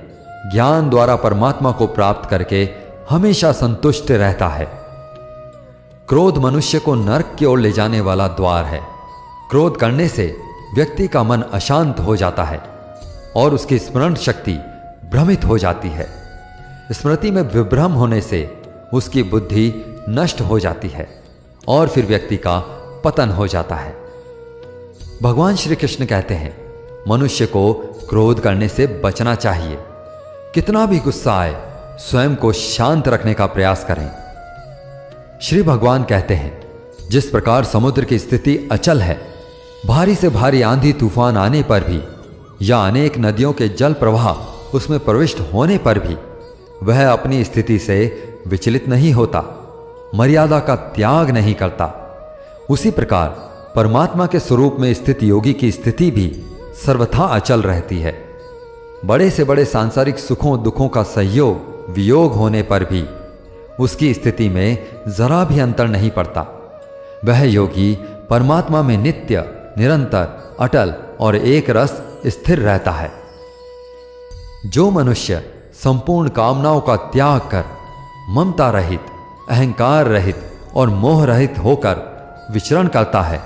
A: ज्ञान द्वारा परमात्मा को प्राप्त करके हमेशा संतुष्ट रहता है। क्रोध मनुष्य को नरक की ओर ले जाने वाला द्वार है। क्रोध करने से व्यक्ति का मन अशांत हो जाता है और उसकी स्मरण शक्ति भ्रमित हो जाती है। स्मृति में विभ्रम होने से उसकी बुद्धि नष्ट हो जाती है और फिर व्यक्ति का पतन हो जाता है। भगवान श्री कृष्ण कहते हैं, मनुष्य को क्रोध करने से बचना चाहिए। कितना भी गुस्सा आए, स्वयं को शांत रखने का प्रयास करें। श्री भगवान कहते हैं, जिस प्रकार समुद्र की स्थिति अचल है, भारी से भारी आंधी तूफान आने पर भी या अनेक नदियों के जल प्रवाह उसमें प्रविष्ट होने पर भी वह अपनी स्थिति से विचलित नहीं होता, मर्यादा का त्याग नहीं करता, उसी प्रकार परमात्मा के स्वरूप में स्थित योगी की स्थिति भी सर्वथा अचल रहती है। बड़े से बड़े सांसारिक सुखों दुखों का संयोग वियोग होने पर भी उसकी स्थिति में जरा भी अंतर नहीं पड़ता। वह योगी परमात्मा में नित्य, निरंतर, अटल और एक रस स्थिर रहता है। जो मनुष्य संपूर्ण कामनाओं का त्याग कर ममता रहित, अहंकार रहित और मोह रहित होकर विचरण करता है,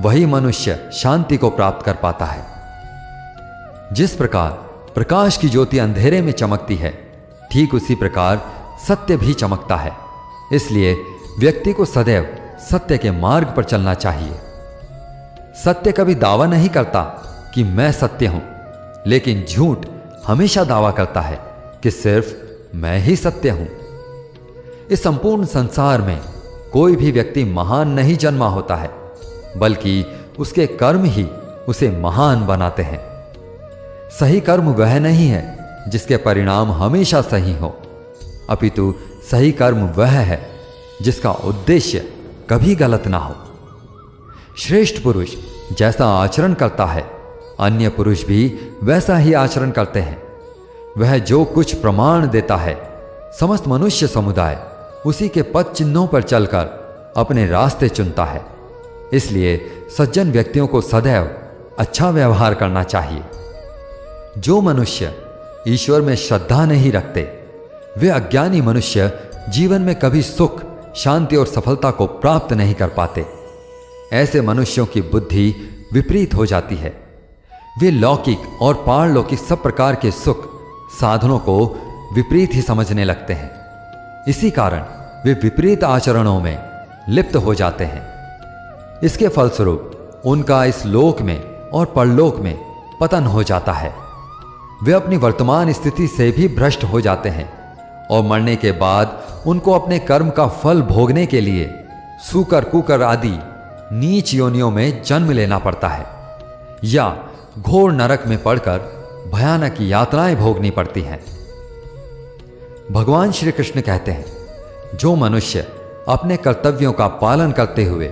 A: वही मनुष्य शांति को प्राप्त कर पाता है। जिस प्रकार प्रकाश की ज्योति अंधेरे में चमकती है, ठीक उसी प्रकार सत्य भी चमकता है। इसलिए व्यक्ति को सदैव सत्य के मार्ग पर चलना चाहिए। सत्य कभी दावा नहीं करता कि मैं सत्य हूं, लेकिन झूठ हमेशा दावा करता है कि सिर्फ मैं ही सत्य हूं। इस संपूर्ण संसार में कोई भी व्यक्ति महान नहीं जन्मा होता है, बल्कि उसके कर्म ही उसे महान बनाते हैं। सही कर्म वह नहीं है जिसके परिणाम हमेशा सही हो, अपितु सही कर्म वह है जिसका उद्देश्य कभी गलत ना हो। श्रेष्ठ पुरुष जैसा आचरण करता है, अन्य पुरुष भी वैसा ही आचरण करते हैं। वह जो कुछ प्रमाण देता है, समस्त मनुष्य समुदाय उसी के पद चिन्हों पर चलकर अपने रास्ते चुनता है। इसलिए सज्जन व्यक्तियों को सदैव अच्छा व्यवहार करना चाहिए। जो मनुष्य ईश्वर में श्रद्धा नहीं रखते, वे अज्ञानी मनुष्य जीवन में कभी सुख, शांति और सफलता को प्राप्त नहीं कर पाते। ऐसे मनुष्यों की बुद्धि विपरीत हो जाती है। वे लौकिक और पारलौकिक सब प्रकार के सुख साधनों को विपरीत ही समझने लगते हैं। इसी कारण वे विपरीत आचरणों में लिप्त हो जाते हैं। इसके फलस्वरूप उनका इस लोक में और परलोक में पतन हो जाता है। वे अपनी वर्तमान स्थिति से भी भ्रष्ट हो जाते हैं और मरने के बाद उनको अपने कर्म का फल भोगने के लिए सूकर, कुकर आदि नीच योनियों में जन्म लेना पड़ता है या घोर नरक में पड़कर भयानक यातनाएं भोगनी पड़ती हैं। भगवान श्री कृष्ण कहते हैं, जो मनुष्य अपने कर्तव्यों का पालन करते हुए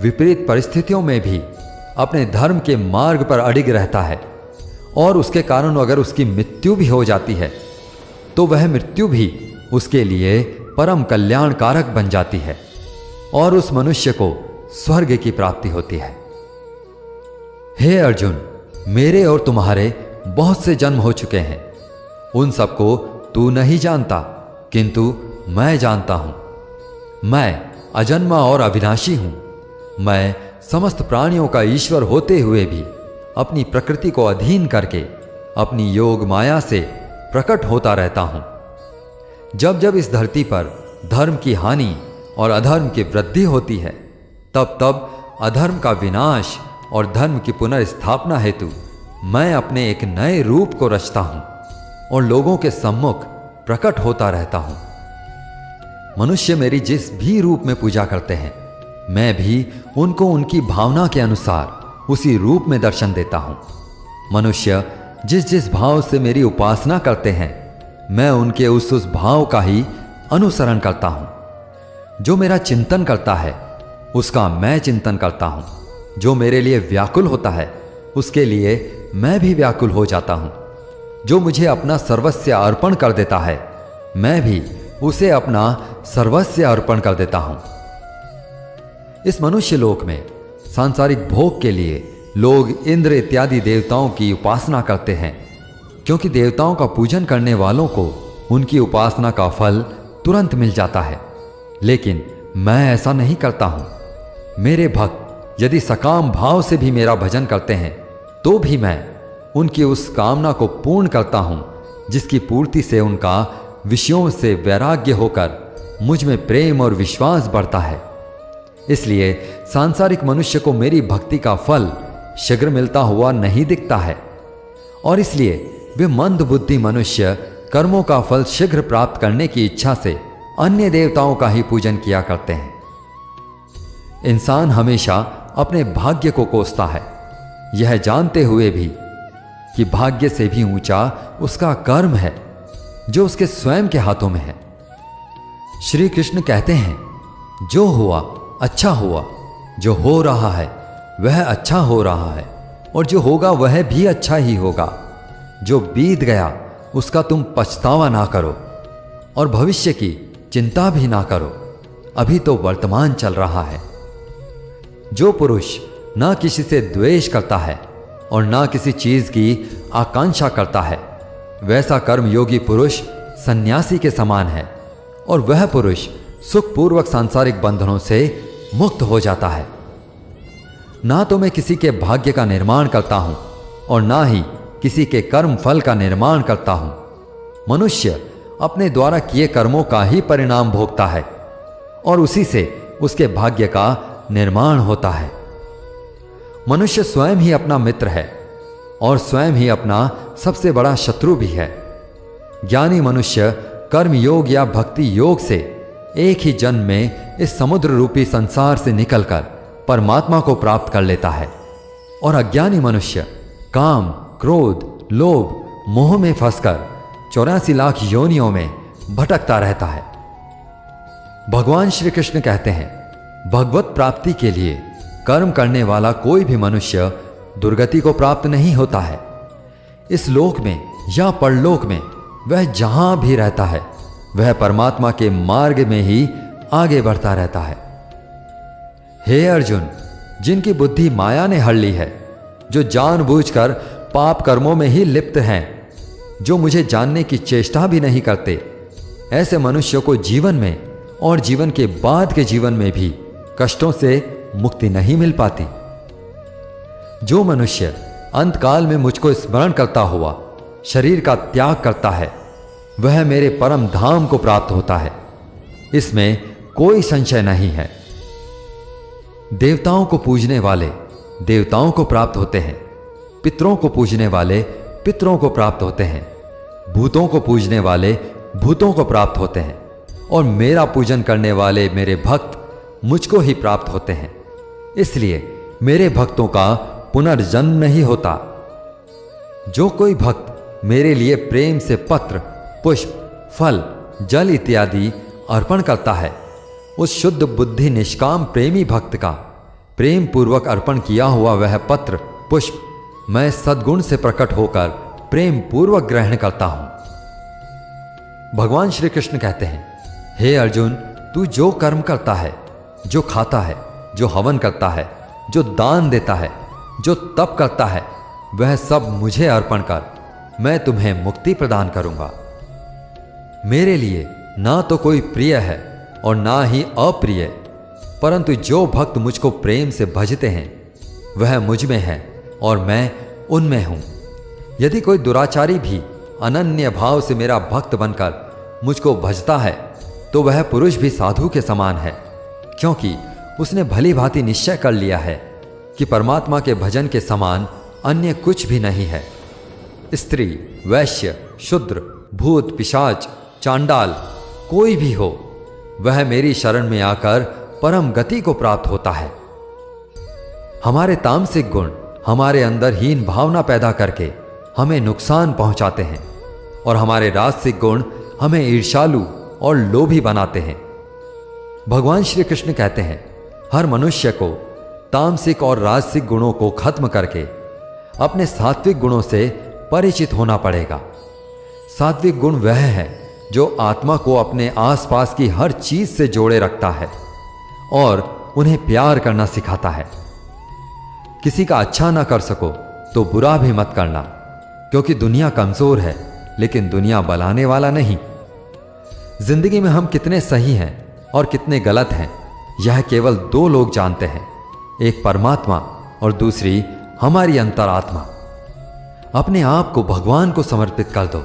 A: विपरीत परिस्थितियों में भी अपने धर्म के मार्ग पर अडिग रहता है और उसके कारण अगर उसकी मृत्यु भी हो जाती है, तो वह मृत्यु भी उसके लिए परम कल्याणकारक बन जाती है और उस मनुष्य को स्वर्ग की प्राप्ति होती है। हे अर्जुन, मेरे और तुम्हारे बहुत से जन्म हो चुके हैं, उन सबको तू नहीं जानता, किंतु मैं जानता हूं, मैं अजन्मा और अविनाशी हूं। मैं समस्त प्राणियों का ईश्वर होते हुए भी अपनी प्रकृति को अधीन करके अपनी योग माया से प्रकट होता रहता हूं। जब जब इस धरती पर धर्म की हानि और अधर्म की वृद्धि होती है, तब तब अधर्म का विनाश और धर्म की पुनर्स्थापना हेतु मैं अपने एक नए रूप को रचता हूं और लोगों के सम्मुख प्रकट होता रहता हूं। मनुष्य मेरी जिस भी रूप में पूजा करते हैं, मैं भी उनको उनकी भावना के अनुसार उसी रूप में दर्शन देता हूं। मनुष्य जिस जिस भाव से मेरी उपासना करते हैं, मैं उनके उस भाव का ही अनुसरण करता हूं। जो मेरा चिंतन करता है, उसका मैं चिंतन करता हूं। जो मेरे लिए व्याकुल होता है, उसके लिए मैं भी व्याकुल हो जाता हूं। जो मुझे अपना सर्वस्व अर्पण कर देता है, मैं भी उसे अपना सर्वस्व अर्पण कर देता हूं। इस मनुष्य लोक में सांसारिक भोग के लिए लोग इंद्र इत्यादि देवताओं की उपासना करते हैं, क्योंकि देवताओं का पूजन करने वालों को उनकी उपासना का फल तुरंत मिल जाता है। लेकिन मैं ऐसा नहीं करता हूं। मेरे भक्त यदि सकाम भाव से भी मेरा भजन करते हैं, तो भी मैं उनकी उस कामना को पूर्ण करता हूं, जिसकी पूर्ति से उनका विषयों से वैराग्य होकर मुझ में प्रेम और विश्वास बढ़ता है। इसलिए सांसारिक मनुष्य को मेरी भक्ति का फल शीघ्र मिलता हुआ नहीं दिखता है, और इसलिए वे मंद बुद्धि मनुष्य कर्मों का फल शीघ्र प्राप्त करने की इच्छा से अन्य देवताओं का ही पूजन किया करते हैं। इंसान हमेशा अपने भाग्य को कोसता है, यह जानते हुए भी कि भाग्य से भी ऊंचा उसका कर्म है, जो उसके स्वयं के हाथों में है। श्री कृष्ण कहते हैं, जो हुआ अच्छा हुआ, जो हो रहा है वह अच्छा हो रहा है, और जो होगा वह भी अच्छा ही होगा। जो बीत गया उसका तुम पछतावा ना करो, और भविष्य की चिंता भी ना करो, अभी तो वर्तमान चल रहा है। जो पुरुष ना किसी से द्वेष करता है और ना किसी चीज की आकांक्षा करता है, वैसा कर्मयोगी पुरुष सन्यासी के समान है, और वह पुरुष सुखपूर्वक सांसारिक बंधनों से मुक्त हो जाता है। ना तो मैं किसी के भाग्य का निर्माण करता हूं और ना ही किसी के कर्म फल का निर्माण करता हूं। मनुष्य अपने द्वारा किए कर्मों का ही परिणाम भोगता है, और उसी से उसके भाग्य का निर्माण होता है। मनुष्य स्वयं ही अपना मित्र है और स्वयं ही अपना सबसे बड़ा शत्रु भी है। ज्ञानी मनुष्य कर्म योग या भक्ति योग से एक ही जन्म में इस समुद्र रूपी संसार से निकलकर परमात्मा को प्राप्त कर लेता है, और अज्ञानी मनुष्य काम, क्रोध, लोभ, मोह में फंसकर 84 लाख योनियों में भटकता रहता है। भगवान श्री कृष्ण कहते हैं, भगवत प्राप्ति के लिए कर्म करने वाला कोई भी मनुष्य दुर्गति को प्राप्त नहीं होता है। इस लोक में या परलोक में वह जहां भी रहता है, वह परमात्मा के मार्ग में ही आगे बढ़ता रहता है। हे अर्जुन, जिनकी बुद्धि माया ने हर ली है, जो जानबूझकर पाप कर्मों में ही लिप्त हैं, जो मुझे जानने की चेष्टा भी नहीं करते, ऐसे मनुष्यों को जीवन में और जीवन के बाद के जीवन में भी कष्टों से मुक्ति नहीं मिल पाती। जो मनुष्य अंतकाल में मुझको स्मरण करता हुआ शरीर का त्याग करता है, वह मेरे परम धाम को प्राप्त होता है, इसमें कोई संशय नहीं है। देवताओं को पूजने वाले देवताओं को प्राप्त होते हैं, पितरों को पूजने वाले पितरों को प्राप्त होते हैं, भूतों को पूजने वाले भूतों को प्राप्त होते हैं, और मेरा पूजन करने वाले मेरे भक्त मुझको ही प्राप्त होते हैं। इसलिए मेरे भक्तों का पुनर्जन्म नहीं होता। जो कोई भक्त मेरे लिए प्रेम से पत्र, पुष्प, फल, जल इत्यादि अर्पण करता है, उस शुद्ध बुद्धि निष्काम प्रेमी भक्त का प्रेम पूर्वक अर्पण किया हुआ वह पत्र, पुष्प मैं सद्गुण से प्रकट होकर प्रेम पूर्वक ग्रहण करता हूं। भगवान श्री कृष्ण कहते हैं, हे अर्जुन, तू जो कर्म करता है, जो खाता है, जो हवन करता है, जो दान देता है, जो तप करता है, वह सब मुझे अर्पण कर, मैं तुम्हें मुक्ति प्रदान करूंगा। मेरे लिए ना तो कोई प्रिय है और ना ही अप्रिय, परंतु जो भक्त मुझको प्रेम से भजते हैं वह मुझ में है और मैं उनमें हूं। यदि कोई दुराचारी भी अनन्य भाव से मेरा भक्त बनकर मुझको भजता है तो वह पुरुष भी साधु के समान है, क्योंकि उसने भली भांति निश्चय कर लिया है कि परमात्मा के भजन के समान अन्य कुछ भी नहीं है। स्त्री, वैश्य, शूद्र, भूत, पिशाच, चांडाल कोई भी हो, वह मेरी शरण में आकर परम गति को प्राप्त होता है। हमारे तामसिक गुण हमारे अंदर हीन भावना पैदा करके हमें नुकसान पहुंचाते हैं और हमारे राजसिक गुण हमें ईर्ष्यालु और लोभी बनाते हैं। भगवान श्री कृष्ण कहते हैं, हर मनुष्य को तामसिक और राजसिक गुणों को खत्म करके अपने सात्विक गुणों से परिचित होना पड़ेगा। सात्विक गुण वह है जो आत्मा को अपने आसपास की हर चीज से जोड़े रखता है और उन्हें प्यार करना सिखाता है। किसी का अच्छा ना कर सको तो बुरा भी मत करना, क्योंकि दुनिया कमजोर है लेकिन दुनिया बलाने वाला नहीं। जिंदगी में हम कितने सही हैं और कितने गलत हैं यह केवल दो लोग जानते हैं, एक परमात्मा और दूसरी हमारी अंतरात्मा। अपने आप को भगवान को समर्पित कर दो,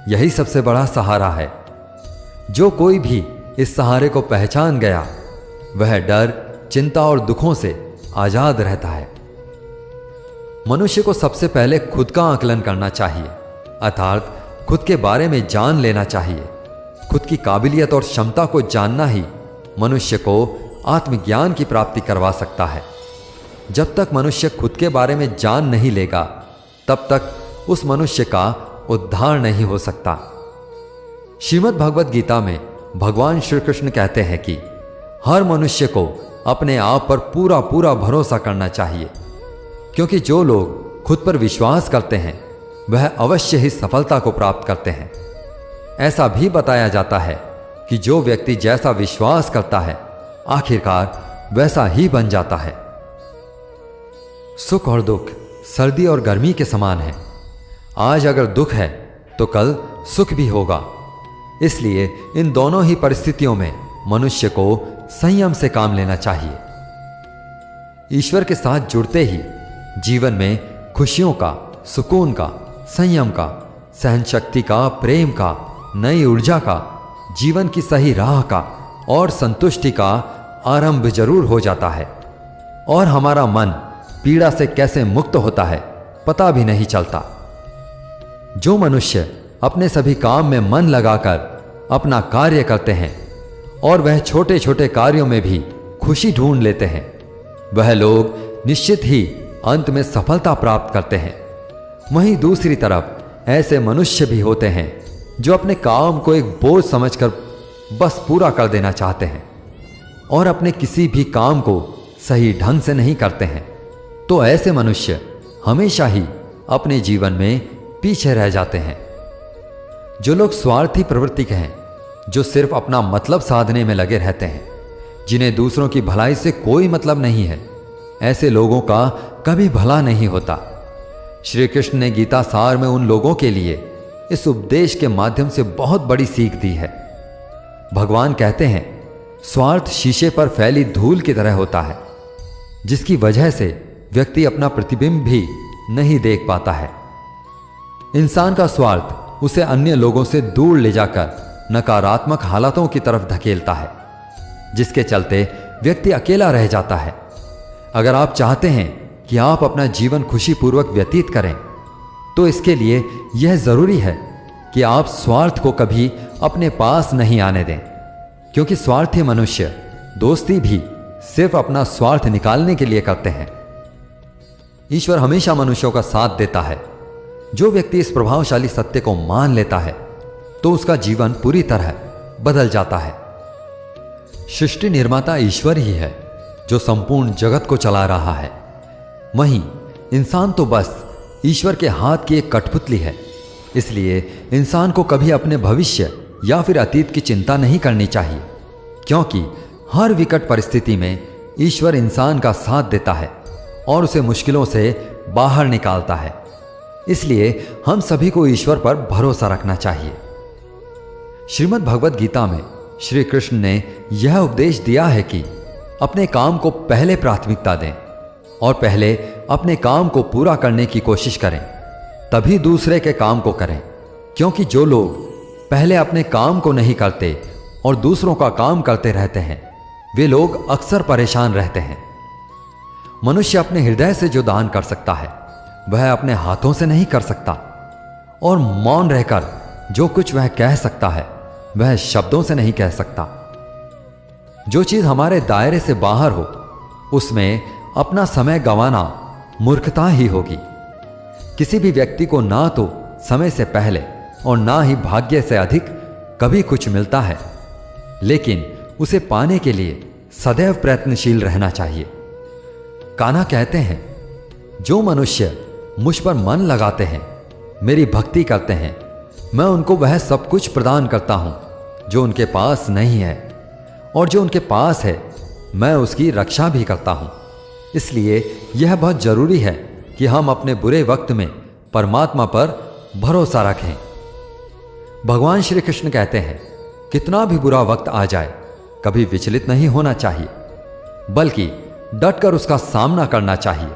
A: यही सबसे बड़ा सहारा है। जो कोई भी इस सहारे को पहचान गया वह डर, चिंता और दुखों से आजाद रहता है। मनुष्य को सबसे पहले खुद का आकलन करना चाहिए, अर्थात खुद के बारे में जान लेना चाहिए। खुद की काबिलियत और क्षमता को जानना ही मनुष्य को आत्मज्ञान की प्राप्ति करवा सकता है। जब तक मनुष्य खुद के बारे में जान नहीं लेगा तब तक उस मनुष्य का उद्धार नहीं हो सकता। श्रीमद् भगवद गीता में भगवान श्री कृष्ण कहते हैं कि हर मनुष्य को अपने आप पर पूरा पूरा भरोसा करना चाहिए, क्योंकि जो लोग खुद पर विश्वास करते हैं वह अवश्य ही सफलता को प्राप्त करते हैं। ऐसा भी बताया जाता है कि जो व्यक्ति जैसा विश्वास करता है आखिरकार वैसा ही बन जाता है। सुख और दुख सर्दी और गर्मी के समान है। आज अगर दुख है तो कल सुख भी होगा। इसलिए इन दोनों ही परिस्थितियों में मनुष्य को संयम से काम लेना चाहिए। ईश्वर के साथ जुड़ते ही जीवन में खुशियों का, सुकून का, संयम का, सहन शक्ति का, प्रेम का, नई ऊर्जा का, जीवन की सही राह का और संतुष्टि का आरंभ जरूर हो जाता है और हमारा मन पीड़ा से कैसे मुक्त होता है पता भी नहीं चलता। जो मनुष्य अपने सभी काम में मन लगाकर अपना कार्य करते हैं और वह छोटे छोटे कार्यों में भी खुशी ढूंढ लेते हैं, वह लोग निश्चित ही अंत में सफलता प्राप्त करते हैं। वहीं दूसरी तरफ ऐसे मनुष्य भी होते हैं जो अपने काम को एक बोझ समझकर बस पूरा कर देना चाहते हैं और अपने किसी भी काम को सही ढंग से नहीं करते हैं। तो ऐसे मनुष्य हमेशा ही अपने जीवन में पीछे रह जाते हैं। जो लोग स्वार्थी प्रवृत्ति के हैं, जो सिर्फ अपना मतलब साधने में लगे रहते हैं, जिन्हें दूसरों की भलाई से कोई मतलब नहीं है, ऐसे लोगों का कभी भला नहीं होता। श्री कृष्ण ने गीता सार में उन लोगों के लिए इस उपदेश के माध्यम से बहुत बड़ी सीख दी है। भगवान कहते हैं, स्वार्थ शीशे पर फैली धूल की तरह होता है, जिसकी वजह से व्यक्ति अपना प्रतिबिंब भी नहीं देख पाता है। इंसान का स्वार्थ उसे अन्य लोगों से दूर ले जाकर नकारात्मक हालातों की तरफ धकेलता है, जिसके चलते व्यक्ति अकेला रह जाता है। अगर आप चाहते हैं कि आप अपना जीवन खुशीपूर्वक व्यतीत करें, तो इसके लिए यह जरूरी है कि आप स्वार्थ को कभी अपने पास नहीं आने दें, क्योंकि स्वार्थी मनुष्य दोस्ती भी सिर्फ अपना स्वार्थ निकालने के लिए करते हैं। ईश्वर हमेशा मनुष्यों का साथ देता है। जो व्यक्ति इस प्रभावशाली सत्य को मान लेता है तो उसका जीवन पूरी तरह बदल जाता है। सृष्टि निर्माता ईश्वर ही है जो संपूर्ण जगत को चला रहा है। वहीं इंसान तो बस ईश्वर के हाथ की एक कठपुतली है। इसलिए इंसान को कभी अपने भविष्य या फिर अतीत की चिंता नहीं करनी चाहिए, क्योंकि हर विकट परिस्थिति में ईश्वर इंसान का साथ देता है और उसे मुश्किलों से बाहर निकालता है। इसलिए हम सभी को ईश्वर पर भरोसा रखना चाहिए। श्रीमद् भगवद गीता में श्री कृष्ण ने यह उपदेश दिया है कि अपने काम को पहले प्राथमिकता दें और पहले अपने काम को पूरा करने की कोशिश करें, तभी दूसरे के काम को करें। क्योंकि जो लोग पहले अपने काम को नहीं करते और दूसरों का काम करते रहते हैं, वे लोग अक्सर परेशान रहते हैं। मनुष्य अपने हृदय से जो दान कर सकता है वह अपने हाथों से नहीं कर सकता, और मौन रहकर जो कुछ वह कह सकता है वह शब्दों से नहीं कह सकता। जो चीज हमारे दायरे से बाहर हो उसमें अपना समय गंवाना मूर्खता ही होगी। किसी भी व्यक्ति को ना तो समय से पहले और ना ही भाग्य से अधिक कभी कुछ मिलता है, लेकिन उसे पाने के लिए सदैव प्रयत्नशील रहना चाहिए। कान्हा कहते हैं, जो मनुष्य मुझ पर मन लगाते हैं, मेरी भक्ति करते हैं, मैं उनको वह सब कुछ प्रदान करता हूं जो उनके पास नहीं है, और जो उनके पास है मैं उसकी रक्षा भी करता हूं। इसलिए यह बहुत जरूरी है कि हम अपने बुरे वक्त में परमात्मा पर भरोसा रखें। भगवान श्री कृष्ण कहते हैं, कितना भी बुरा वक्त आ जाए कभी विचलित नहीं होना चाहिए, बल्कि डटकर उसका सामना करना चाहिए।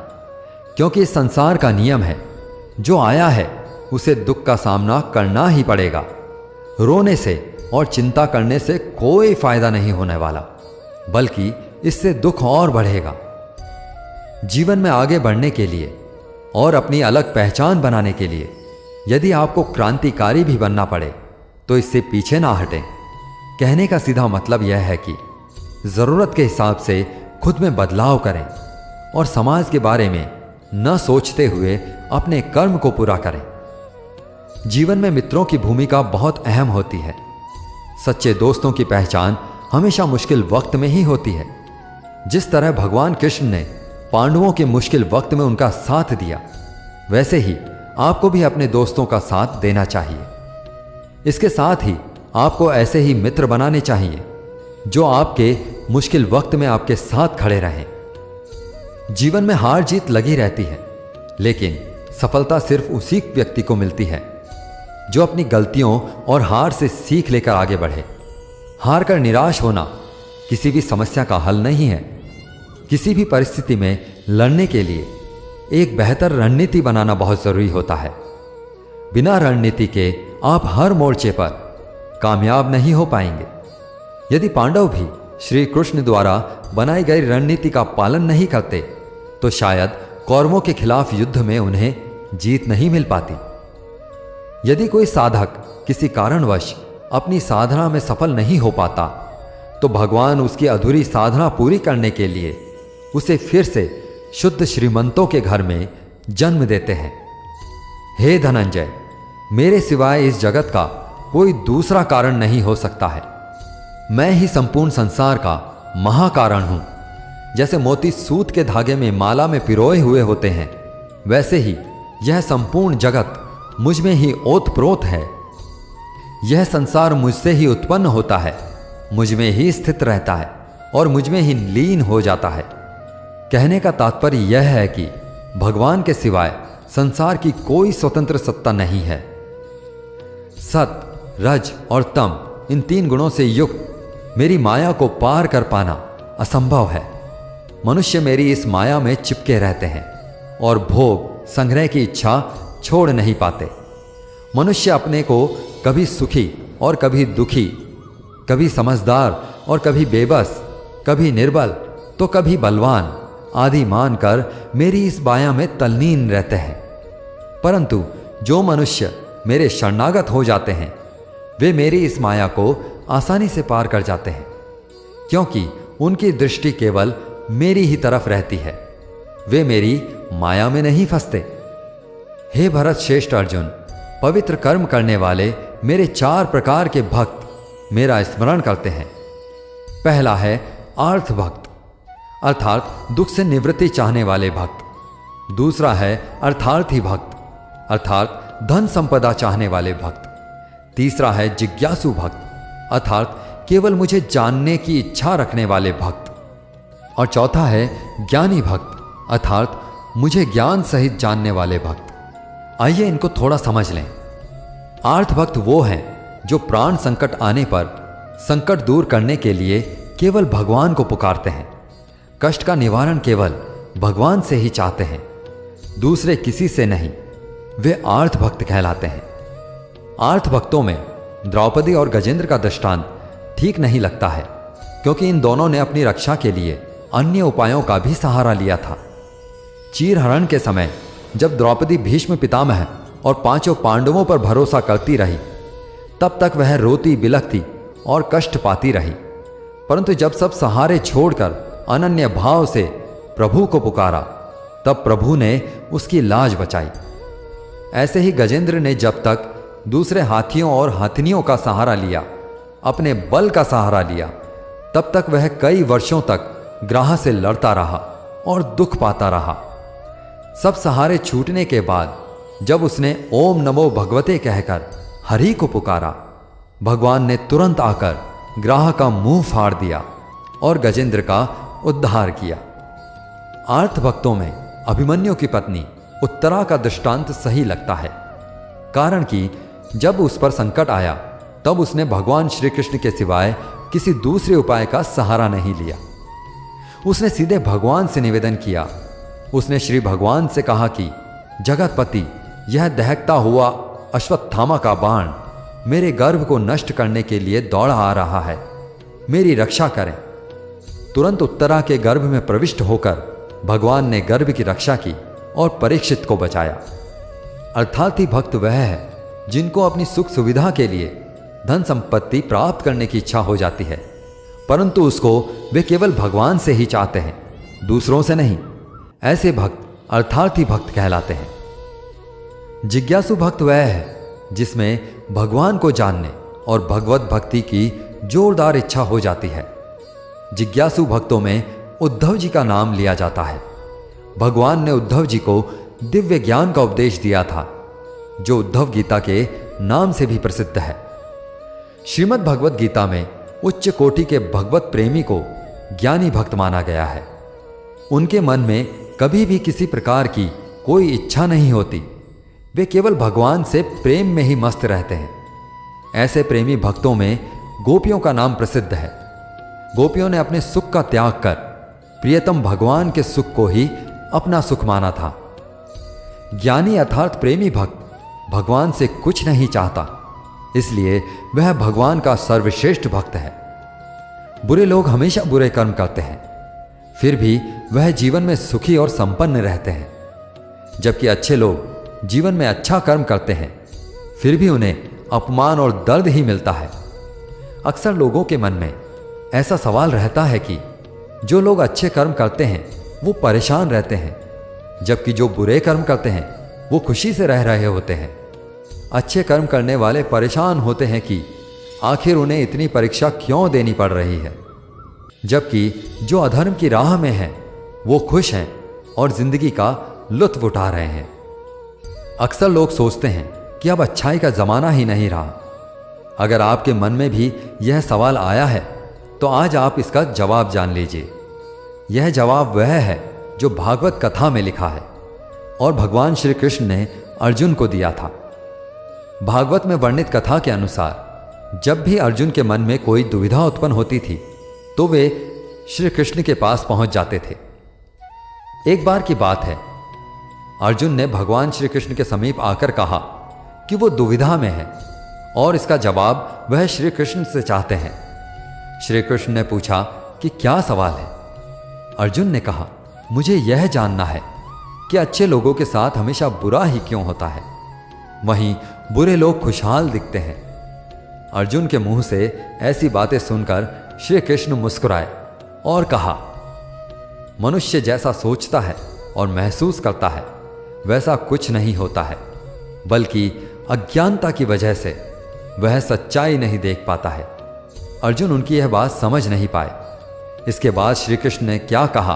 A: क्योंकि इस संसार का नियम है, जो आया है उसे दुख का सामना करना ही पड़ेगा। रोने से और चिंता करने से कोई फायदा नहीं होने वाला, बल्कि इससे दुख और बढ़ेगा। जीवन में आगे बढ़ने के लिए और अपनी अलग पहचान बनाने के लिए यदि आपको क्रांतिकारी भी बनना पड़े तो इससे पीछे ना हटें। कहने का सीधा मतलब यह है कि जरूरत के हिसाब से खुद में बदलाव करें और समाज के बारे में न सोचते हुए अपने कर्म को पूरा करें। जीवन में मित्रों की भूमिका बहुत अहम होती है। सच्चे दोस्तों की पहचान हमेशा मुश्किल वक्त में ही होती है। जिस तरह भगवान कृष्ण ने पांडवों के मुश्किल वक्त में उनका साथ दिया, वैसे ही आपको भी अपने दोस्तों का साथ देना चाहिए। इसके साथ ही आपको ऐसे ही मित्र बनाने चाहिए जो आपके मुश्किल वक्त में आपके साथ खड़े रहें। जीवन में हार जीत लगी रहती है, लेकिन सफलता सिर्फ उसी व्यक्ति को मिलती है जो अपनी गलतियों और हार से सीख लेकर आगे बढ़े। हार कर निराश होना किसी भी समस्या का हल नहीं है। किसी भी परिस्थिति में लड़ने के लिए एक बेहतर रणनीति बनाना बहुत जरूरी होता है। बिना रणनीति के आप हर मोर्चे पर कामयाब नहीं हो पाएंगे। यदि पांडव भी श्री कृष्ण द्वारा बनाई गई रणनीति का पालन नहीं करते तो शायद कौरवों के खिलाफ युद्ध में उन्हें जीत नहीं मिल पाती। यदि कोई साधक किसी कारणवश अपनी साधना में सफल नहीं हो पाता तो भगवान उसकी अधूरी साधना पूरी करने के लिए उसे फिर से शुद्ध श्रीमंतों के घर में जन्म देते हैं। हे धनंजय, मेरे सिवाय इस जगत का कोई दूसरा कारण नहीं हो सकता है। मैं ही संपूर्ण संसार का महाकारण हूं। जैसे मोती सूत के धागे में माला में पिरोए हुए होते हैं, वैसे ही यह संपूर्ण जगत मुझ में ही ओतप्रोत है। यह संसार मुझसे ही उत्पन्न होता है, मुझ में ही स्थित रहता है और मुझ में ही लीन हो जाता है। कहने का तात्पर्य यह है कि भगवान के सिवाय संसार की कोई स्वतंत्र सत्ता नहीं है। सत, रज और तम, इन तीन गुणों से युक्त मेरी माया को पार कर पाना असंभव है। मनुष्य मेरी इस माया में चिपके रहते हैं और भोग संग्रह की इच्छा छोड़ नहीं पाते। मनुष्य अपने को कभी सुखी और कभी दुखी, कभी समझदार और कभी बेबस, कभी निर्बल तो कभी बलवान आदि मानकर मेरी इस माया में तल्लीन रहते हैं। परंतु जो मनुष्य मेरे शरणागत हो जाते हैं वे मेरी इस माया को आसानी से पार कर जाते हैं, क्योंकि उनकी दृष्टि केवल मेरी ही तरफ रहती है। वे मेरी माया में नहीं फंसते। हे भरत श्रेष्ठ अर्जुन, पवित्र कर्म करने वाले मेरे 4 प्रकार के भक्त मेरा स्मरण करते हैं। पहला है आर्थ भक्त, अर्थात दुख से निवृत्ति चाहने वाले भक्त। दूसरा है अर्थार्थी भक्त, अर्थात धन संपदा चाहने वाले भक्त। तीसरा है जिज्ञासु भक्त, अर्थात केवल मुझे जानने की इच्छा रखने वाले भक्त। और चौथा है ज्ञानी भक्त, अर्थात मुझे ज्ञान सहित जानने वाले भक्त। आइए इनको थोड़ा समझ लें। आर्थ भक्त वो हैं जो प्राण संकट आने पर संकट दूर करने के लिए केवल भगवान को पुकारते हैं, कष्ट का निवारण केवल भगवान से ही चाहते हैं, दूसरे किसी से नहीं, वे आर्थ भक्त कहलाते हैं। आर्थ भक्तों में द्रौपदी और गजेंद्र का दृष्टांत ठीक नहीं लगता है, क्योंकि इन दोनों ने अपनी रक्षा के लिए अन्य उपायों का भी सहारा लिया था। चीरहरण के समय जब द्रौपदी भीष्म पितामह और पांचों पांडवों पर भरोसा करती रही, तब तक वह रोती बिलखती और कष्ट पाती रही, परंतु जब सब सहारे छोड़कर अनन्य भाव से प्रभु को पुकारा, तब प्रभु ने उसकी लाज बचाई। ऐसे ही गजेंद्र ने जब तक दूसरे हाथियों और हाथिनियों का सहारा लिया, अपने बल का सहारा लिया, तब तक वह कई वर्षों तक ग्राह से लड़ता रहा और दुख पाता रहा। सब सहारे छूटने के बाद जब उसने ओम नमो भगवते कहकर हरि को पुकारा, भगवान ने तुरंत आकर ग्राह का मुंह फाड़ दिया और गजेंद्र का उद्धार किया। आर्थ भक्तों में अभिमन्यु की पत्नी उत्तरा का दृष्टांत सही लगता है, कारण कि जब उस पर संकट आया तब उसने भगवान श्री कृष्ण के सिवाय किसी दूसरे उपाय का सहारा नहीं लिया। उसने सीधे भगवान से निवेदन किया। उसने श्री भगवान से कहा कि जगतपति, यह दहकता हुआ अश्वत्थामा का बाण मेरे गर्भ को नष्ट करने के लिए दौड़ा आ रहा है, मेरी रक्षा करें। तुरंत उत्तरा के गर्भ में प्रविष्ट होकर भगवान ने गर्भ की रक्षा की और परीक्षित को बचाया। अर्थात ही भक्त वह है जिनको अपनी सुख सुविधा के लिए धन संपत्ति प्राप्त करने की इच्छा हो जाती है, परंतु उसको वे केवल भगवान से ही चाहते हैं, दूसरों से नहीं। ऐसे भक्त अर्थार्थी भक्त कहलाते हैं। जिज्ञासु भक्त वह है जिसमें भगवान को जानने और भगवत भक्ति की जोरदार इच्छा हो जाती है। जिज्ञासु भक्तों में उद्धव जी का नाम लिया जाता है। भगवान ने उद्धव जी को दिव्य ज्ञान का उपदेश दिया था, जो उद्धव गीता के नाम से भी प्रसिद्ध है। श्रीमद् भगवत गीता में उच्च कोटि के भगवत प्रेमी को ज्ञानी भक्त माना गया है। उनके मन में कभी भी किसी प्रकार की कोई इच्छा नहीं होती, वे केवल भगवान से प्रेम में ही मस्त रहते हैं। ऐसे प्रेमी भक्तों में गोपियों का नाम प्रसिद्ध है। गोपियों ने अपने सुख का त्याग कर प्रियतम भगवान के सुख को ही अपना सुख माना था। ज्ञानी अर्थात प्रेमी भक्त भगवान से कुछ नहीं चाहता, इसलिए वह भगवान का सर्वश्रेष्ठ भक्त है। बुरे लोग हमेशा बुरे कर्म करते हैं, फिर भी वह जीवन में सुखी और संपन्न रहते हैं, जबकि अच्छे लोग जीवन में अच्छा कर्म करते हैं, फिर भी उन्हें अपमान और दर्द ही मिलता है। अक्सर लोगों के मन में ऐसा सवाल रहता है कि जो लोग अच्छे कर्म करते हैं वो परेशान रहते हैं, जबकि जो बुरे कर्म करते हैं वो खुशी से रह रहे होते हैं। अच्छे कर्म करने वाले परेशान होते हैं कि आखिर उन्हें इतनी परीक्षा क्यों देनी पड़ रही है, जबकि जो अधर्म की राह में हैं वो खुश हैं और जिंदगी का लुत्फ उठा रहे हैं। अक्सर लोग सोचते हैं कि अब अच्छाई का जमाना ही नहीं रहा। अगर आपके मन में भी यह सवाल आया है तो आज आप इसका जवाब जान लीजिए। यह जवाब वह है जो भागवत कथा में लिखा है और भगवान श्री कृष्ण ने अर्जुन को दिया था। भागवत में वर्णित कथा के अनुसार जब भी अर्जुन के मन में कोई दुविधा उत्पन्न होती थी तो वे श्री कृष्ण के पास पहुंच जाते थे। एक बार की बात है, अर्जुन ने भगवान श्री कृष्ण के समीप आकर कहा कि वो दुविधा में है और इसका जवाब वह श्री कृष्ण से चाहते हैं। श्री कृष्ण ने पूछा कि क्या सवाल है। अर्जुन ने कहा, मुझे यह जानना है कि अच्छे लोगों के साथ हमेशा बुरा ही क्यों होता है, वहीं बुरे लोग खुशहाल दिखते हैं। अर्जुन के मुंह से ऐसी बातें सुनकर श्री कृष्ण मुस्कुराए और कहा, मनुष्य जैसा सोचता है और महसूस करता है वैसा कुछ नहीं होता है, बल्कि अज्ञानता की वजह से वह सच्चाई नहीं देख पाता है। अर्जुन उनकी यह बात समझ नहीं पाए। इसके बाद श्री कृष्ण ने क्या कहा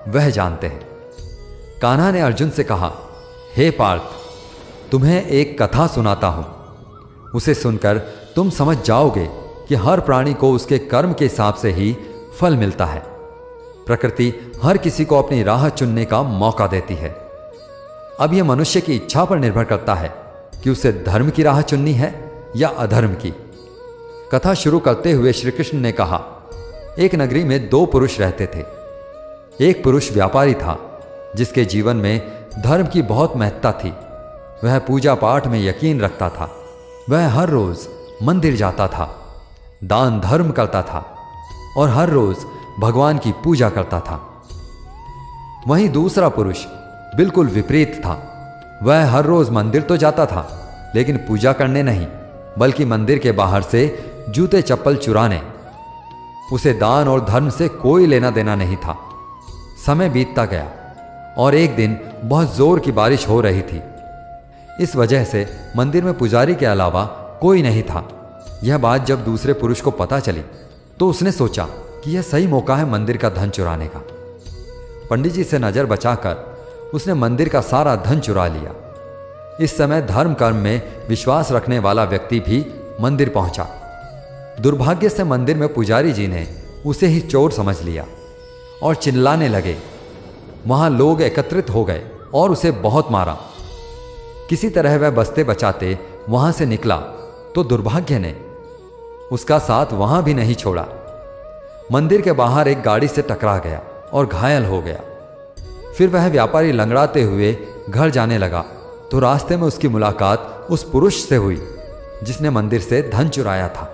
A: वह जानते हैं। कान्हा ने अर्जुन से कहा, हे पार्थ, तुम्हें एक कथा सुनाता हूं। उसे सुनकर तुम समझ जाओगे कि हर प्राणी को उसके कर्म के हिसाब से ही फल मिलता है। प्रकृति हर किसी को अपनी राह चुनने का मौका देती है। अब यह मनुष्य की इच्छा पर निर्भर करता है कि उसे धर्म की राह चुननी है या अधर्म की। कथा शुरू करते हुए श्री कृष्ण ने कहा, एक नगरी में दो पुरुष रहते थे। एक पुरुष व्यापारी था जिसके जीवन में धर्म की बहुत महत्ता थी। वह पूजा पाठ में यकीन रखता था। वह हर रोज मंदिर जाता था, दान धर्म करता था और हर रोज भगवान की पूजा करता था। वहीं दूसरा पुरुष बिल्कुल विपरीत था। वह हर रोज मंदिर तो जाता था, लेकिन पूजा करने नहीं, बल्कि मंदिर के बाहर से जूते चप्पल चुराने। उसे दान और धर्म से कोई लेना देना नहीं था। समय बीतता गया और एक दिन बहुत जोर की बारिश हो रही थी। इस वजह से मंदिर में पुजारी के अलावा कोई नहीं था। यह बात जब दूसरे पुरुष को पता चली तो उसने सोचा कि यह सही मौका है मंदिर का धन चुराने का। पंडित जी से नजर बचाकर उसने मंदिर का सारा धन चुरा लिया। इस समय धर्म कर्म में विश्वास रखने वाला व्यक्ति भी मंदिर पहुंचा। दुर्भाग्य से मंदिर में पुजारी जी ने उसे ही चोर समझ लिया और चिल्लाने लगे। वहां लोग एकत्रित हो गए और उसे बहुत मारा। किसी तरह वह बचते बचाते वहां से निकला तो दुर्भाग्य ने उसका साथ वहां भी नहीं छोड़ा। मंदिर के बाहर एक गाड़ी से टकरा गया और घायल हो गया। फिर वह व्यापारी लंगड़ाते हुए घर जाने लगा तो रास्ते में उसकी मुलाकात उस पुरुष से हुई जिसने मंदिर से धन चुराया था।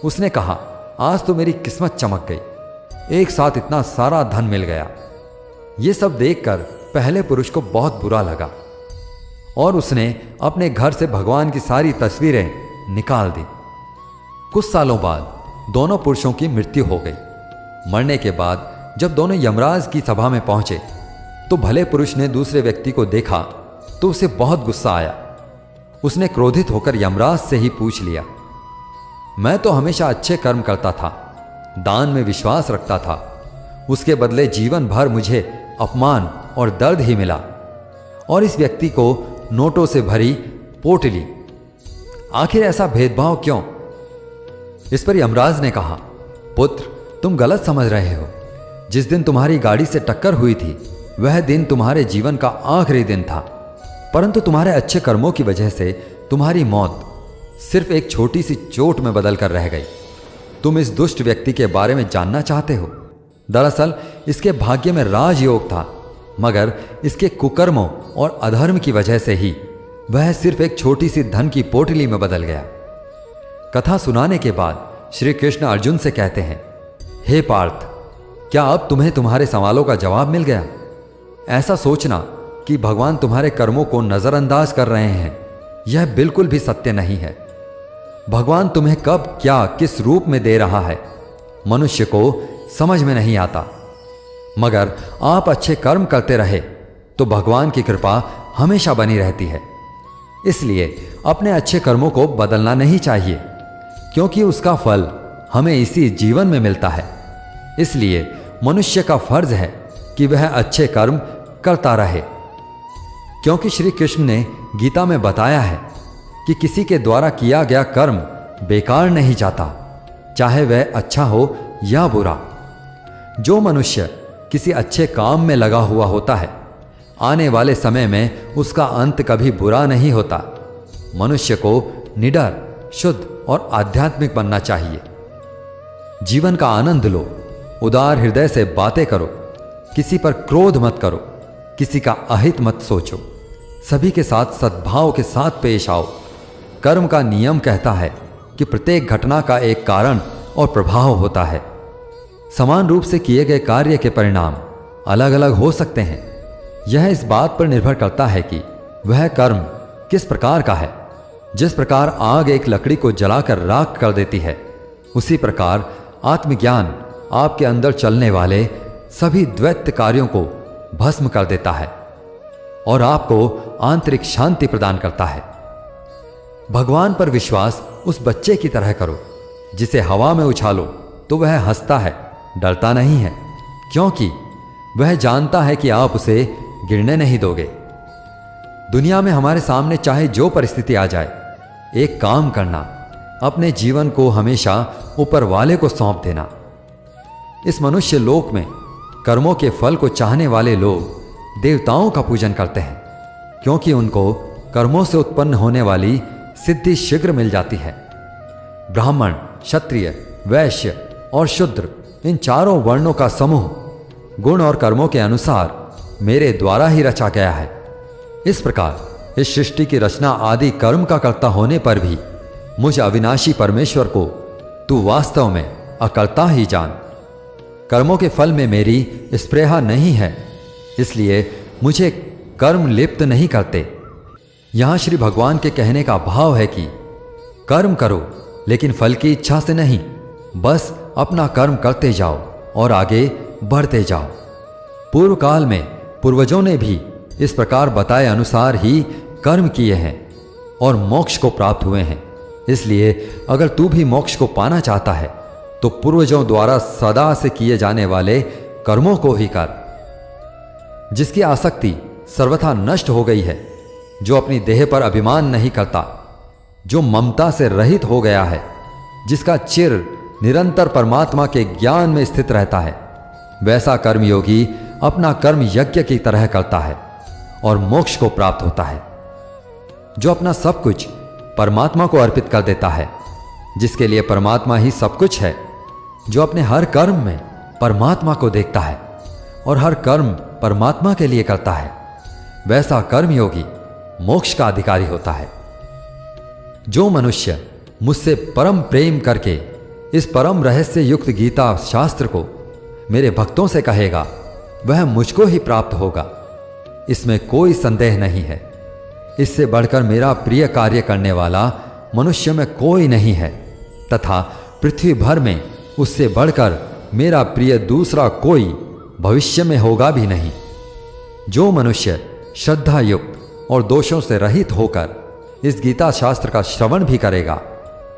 A: उसने कहा, आज तो मेरी किस्मत चमक गई, एक साथ इतना सारा धन मिल गया। ये सब देखकर पहले पुरुष को बहुत बुरा लगा और उसने अपने घर से भगवान की सारी तस्वीरें निकाल दी। कुछ सालों बाद दोनों पुरुषों की मृत्यु हो गई। मरने के बाद जब दोनों यमराज की सभा में पहुंचे तो भले पुरुष ने दूसरे व्यक्ति को देखा तो उसे बहुत गुस्सा आया। उसने क्रोधित होकर यमराज से ही पूछ लिया, मैं तो हमेशा अच्छे कर्म करता था, दान में विश्वास रखता था, उसके बदले जीवन भर मुझे अपमान और दर्द ही मिला और इस व्यक्ति को नोटों से भरी पोटली, आखिर ऐसा भेदभाव क्यों? इस पर यमराज ने कहा, पुत्र, तुम गलत समझ रहे हो। जिस दिन तुम्हारी गाड़ी से टक्कर हुई थी वह दिन तुम्हारे जीवन का आखिरी दिन था, परंतु तुम्हारे अच्छे कर्मों की वजह से तुम्हारी मौत सिर्फ एक छोटी सी चोट में बदल कर रह गई। तुम इस दुष्ट व्यक्ति के बारे में जानना चाहते हो? दरअसल इसके भाग्य में राजयोग था, मगर इसके कुकर्मों और अधर्म की वजह से ही वह सिर्फ एक छोटी सी धन की पोटली में बदल गया। कथा सुनाने के बाद श्री कृष्ण अर्जुन से कहते हैं, हे पार्थ, क्या अब तुम्हें तुम्हारे सवालों का जवाब मिल गया? ऐसा सोचना कि भगवान तुम्हारे कर्मों को नजरअंदाज कर रहे हैं, यह बिल्कुल भी सत्य नहीं है। भगवान तुम्हें कब क्या किस रूप में दे रहा है मनुष्य को समझ में नहीं आता, मगर आप अच्छे कर्म करते रहे तो भगवान की कृपा हमेशा बनी रहती है। इसलिए अपने अच्छे कर्मों को बदलना नहीं चाहिए, क्योंकि उसका फल हमें इसी जीवन में मिलता है। इसलिए मनुष्य का फर्ज है कि वह अच्छे कर्म करता रहे, क्योंकि श्री कृष्ण ने गीता में बताया है कि किसी के द्वारा किया गया कर्म बेकार नहीं जाता, चाहे वह अच्छा हो या बुरा। जो मनुष्य किसी अच्छे काम में लगा हुआ होता है, आने वाले समय में उसका अंत कभी बुरा नहीं होता। मनुष्य को निडर, शुद्ध और आध्यात्मिक बनना चाहिए। जीवन का आनंद लो, उदार हृदय से बातें करो, किसी पर क्रोध मत करो, किसी का अहित मत सोचो, सभी के साथ सद्भाव के साथ पेश आओ। कर्म का नियम कहता है कि प्रत्येक घटना का एक कारण और प्रभाव होता है। समान रूप से किए गए कार्य के परिणाम अलग अलग हो सकते हैं। यह इस बात पर निर्भर करता है कि वह कर्म किस प्रकार का है। जिस प्रकार आग एक लकड़ी को जलाकर राख कर देती है, उसी प्रकार आत्मज्ञान आपके अंदर चलने वाले सभी द्वैत कार्यों को भस्म कर देता है और आपको आंतरिक शांति प्रदान करता है। भगवान पर विश्वास उस बच्चे की तरह करो जिसे हवा में उछालो तो वह हंसता है, डरता नहीं है, क्योंकि वह जानता है कि आप उसे गिरने नहीं दोगे। दुनिया में हमारे सामने चाहे जो परिस्थिति आ जाए, एक काम करना, अपने जीवन को हमेशा ऊपर वाले को सौंप देना। इस मनुष्य लोक में कर्मों के फल को चाहने वाले लोग देवताओं का पूजन करते हैं, क्योंकि उनको कर्मों से उत्पन्न होने वाली सिद्धि शीघ्र मिल जाती है। ब्राह्मण क्षत्रिय, वैश्य और शूद्र, इन चारों वर्णों का समूह गुण और कर्मों के अनुसार मेरे द्वारा ही रचा गया है। इस प्रकार इस सृष्टि की रचना आदि कर्म का कर्ता होने पर भी मुझ अविनाशी परमेश्वर को तू वास्तव में अकर्ता ही जान। कर्मों के फल में मेरी स्पृहा नहीं है, इसलिए मुझे कर्म लिप्त नहीं करते। यहां श्री भगवान के कहने का भाव है कि कर्म करो लेकिन फल की इच्छा से नहीं, बस अपना कर्म करते जाओ और आगे बढ़ते जाओ। पूर्व काल में पूर्वजों ने भी इस प्रकार बताए अनुसार ही कर्म किए हैं और मोक्ष को प्राप्त हुए हैं। इसलिए अगर तू भी मोक्ष को पाना चाहता है तो पूर्वजों द्वारा सदा से किए जाने वाले कर्मों को ही कर। जिसकी आसक्ति सर्वथा नष्ट हो गई है, जो अपनी देह पर अभिमान नहीं करता, जो ममता से रहित हो गया है, जिसका चिर निरंतर परमात्मा के ज्ञान में स्थित रहता है, वैसा कर्मयोगी अपना कर्म यज्ञ की तरह करता है और मोक्ष को प्राप्त होता है। जो अपना सब कुछ परमात्मा को अर्पित कर देता है, जिसके लिए परमात्मा ही सब कुछ है, जो अपने हर कर्म में परमात्मा को देखता है और हर कर्म परमात्मा के लिए करता है, वैसा कर्मयोगी मोक्ष का अधिकारी होता है। जो मनुष्य मुझसे परम प्रेम करके इस परम रहस्य युक्त गीता शास्त्र को मेरे भक्तों से कहेगा, वह मुझको ही प्राप्त होगा, इसमें कोई संदेह नहीं है। इससे बढ़कर मेरा प्रिय कार्य करने वाला मनुष्य में कोई नहीं है, तथा पृथ्वी भर में उससे बढ़कर मेरा प्रिय दूसरा कोई भविष्य में होगा भी नहीं। जो मनुष्य श्रद्धा युक्त और दोषों से रहित होकर इस गीता शास्त्र का श्रवण भी करेगा,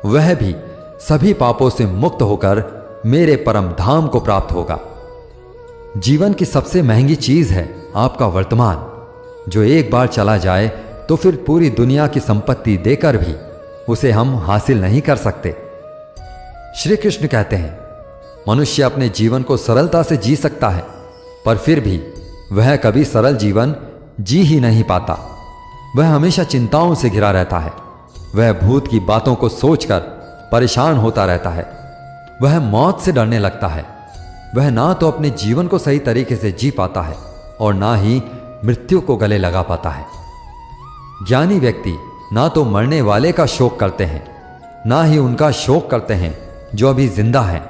A: वह भी सभी पापों से मुक्त होकर मेरे परम धाम को प्राप्त होगा। जीवन की सबसे महंगी चीज है आपका वर्तमान, जो एक बार चला जाए तो फिर पूरी दुनिया की संपत्ति देकर भी उसे हम हासिल नहीं कर सकते। श्री कृष्ण कहते हैं, मनुष्य अपने जीवन को सरलता से जी सकता है, पर फिर भी वह कभी सरल जीवन जी ही नहीं पाता। वह हमेशा चिंताओं से घिरा रहता है। वह भूत की बातों को सोचकर परेशान होता रहता है। वह मौत से डरने लगता है। वह ना तो अपने जीवन को सही तरीके से जी पाता है और ना ही मृत्यु को गले लगा पाता है। ज्ञानी व्यक्ति ना तो मरने वाले का शोक करते हैं, ना ही उनका शोक करते हैं जो अभी जिंदा हैं,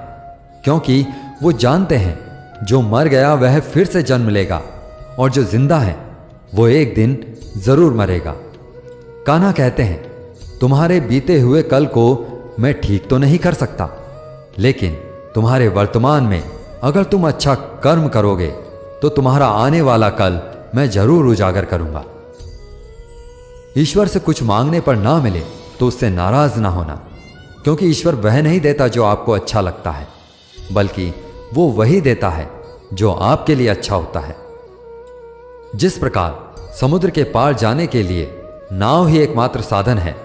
A: क्योंकि वो जानते हैं जो मर गया वह फिर से जन्म लेगा और जो जिंदा है वो एक दिन जरूर मरेगा। कान्हा कहते हैं, तुम्हारे बीते हुए कल को मैं ठीक तो नहीं कर सकता, लेकिन तुम्हारे वर्तमान में अगर तुम अच्छा कर्म करोगे तो तुम्हारा आने वाला कल मैं जरूर उजागर करूंगा। ईश्वर से कुछ मांगने पर ना मिले तो उससे नाराज ना होना, क्योंकि ईश्वर वह नहीं देता जो आपको अच्छा लगता है, बल्कि वो वही देता है जो आपके लिए अच्छा होता है। जिस प्रकार समुद्र के पार जाने के लिए नाव ही एकमात्र साधन है,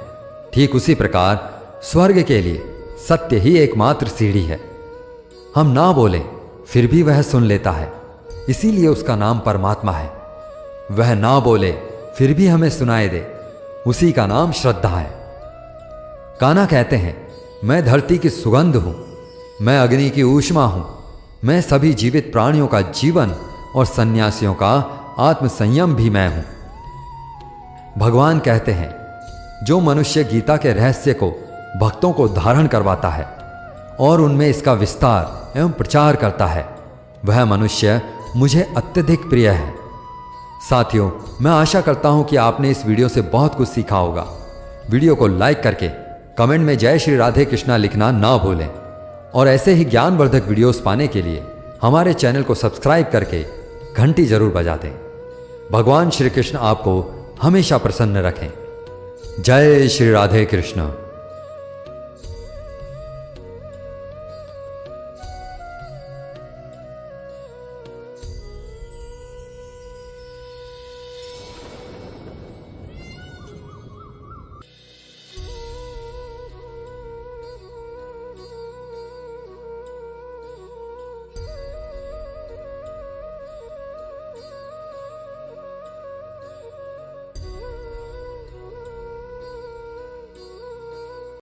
A: ठीक उसी प्रकार स्वर्ग के लिए सत्य ही एकमात्र सीढ़ी है। हम ना बोले फिर भी वह सुन लेता है, इसीलिए उसका नाम परमात्मा है। वह ना बोले फिर भी हमें सुनाई दे, उसी का नाम श्रद्धा है। कान्हा कहते हैं, मैं धरती की सुगंध हूं, मैं अग्नि की ऊष्मा हूं, मैं सभी जीवित प्राणियों का जीवन और सन्यासियों का आत्म संयम भी मैं हूं। भगवान कहते हैं, जो मनुष्य गीता के रहस्य को भक्तों को धारण करवाता है और उनमें इसका विस्तार एवं प्रचार करता है, वह मनुष्य मुझे अत्यधिक प्रिय है। साथियों, मैं आशा करता हूं कि आपने इस वीडियो से बहुत कुछ सीखा होगा। वीडियो को लाइक करके कमेंट में जय श्री राधे कृष्णा लिखना ना भूलें और ऐसे ही ज्ञानवर्धक वीडियोस पाने के लिए हमारे चैनल को सब्सक्राइब करके घंटी जरूर बजा दें। भगवान श्री कृष्ण आपको हमेशा प्रसन्न रखें। जय श्री राधे कृष्ण।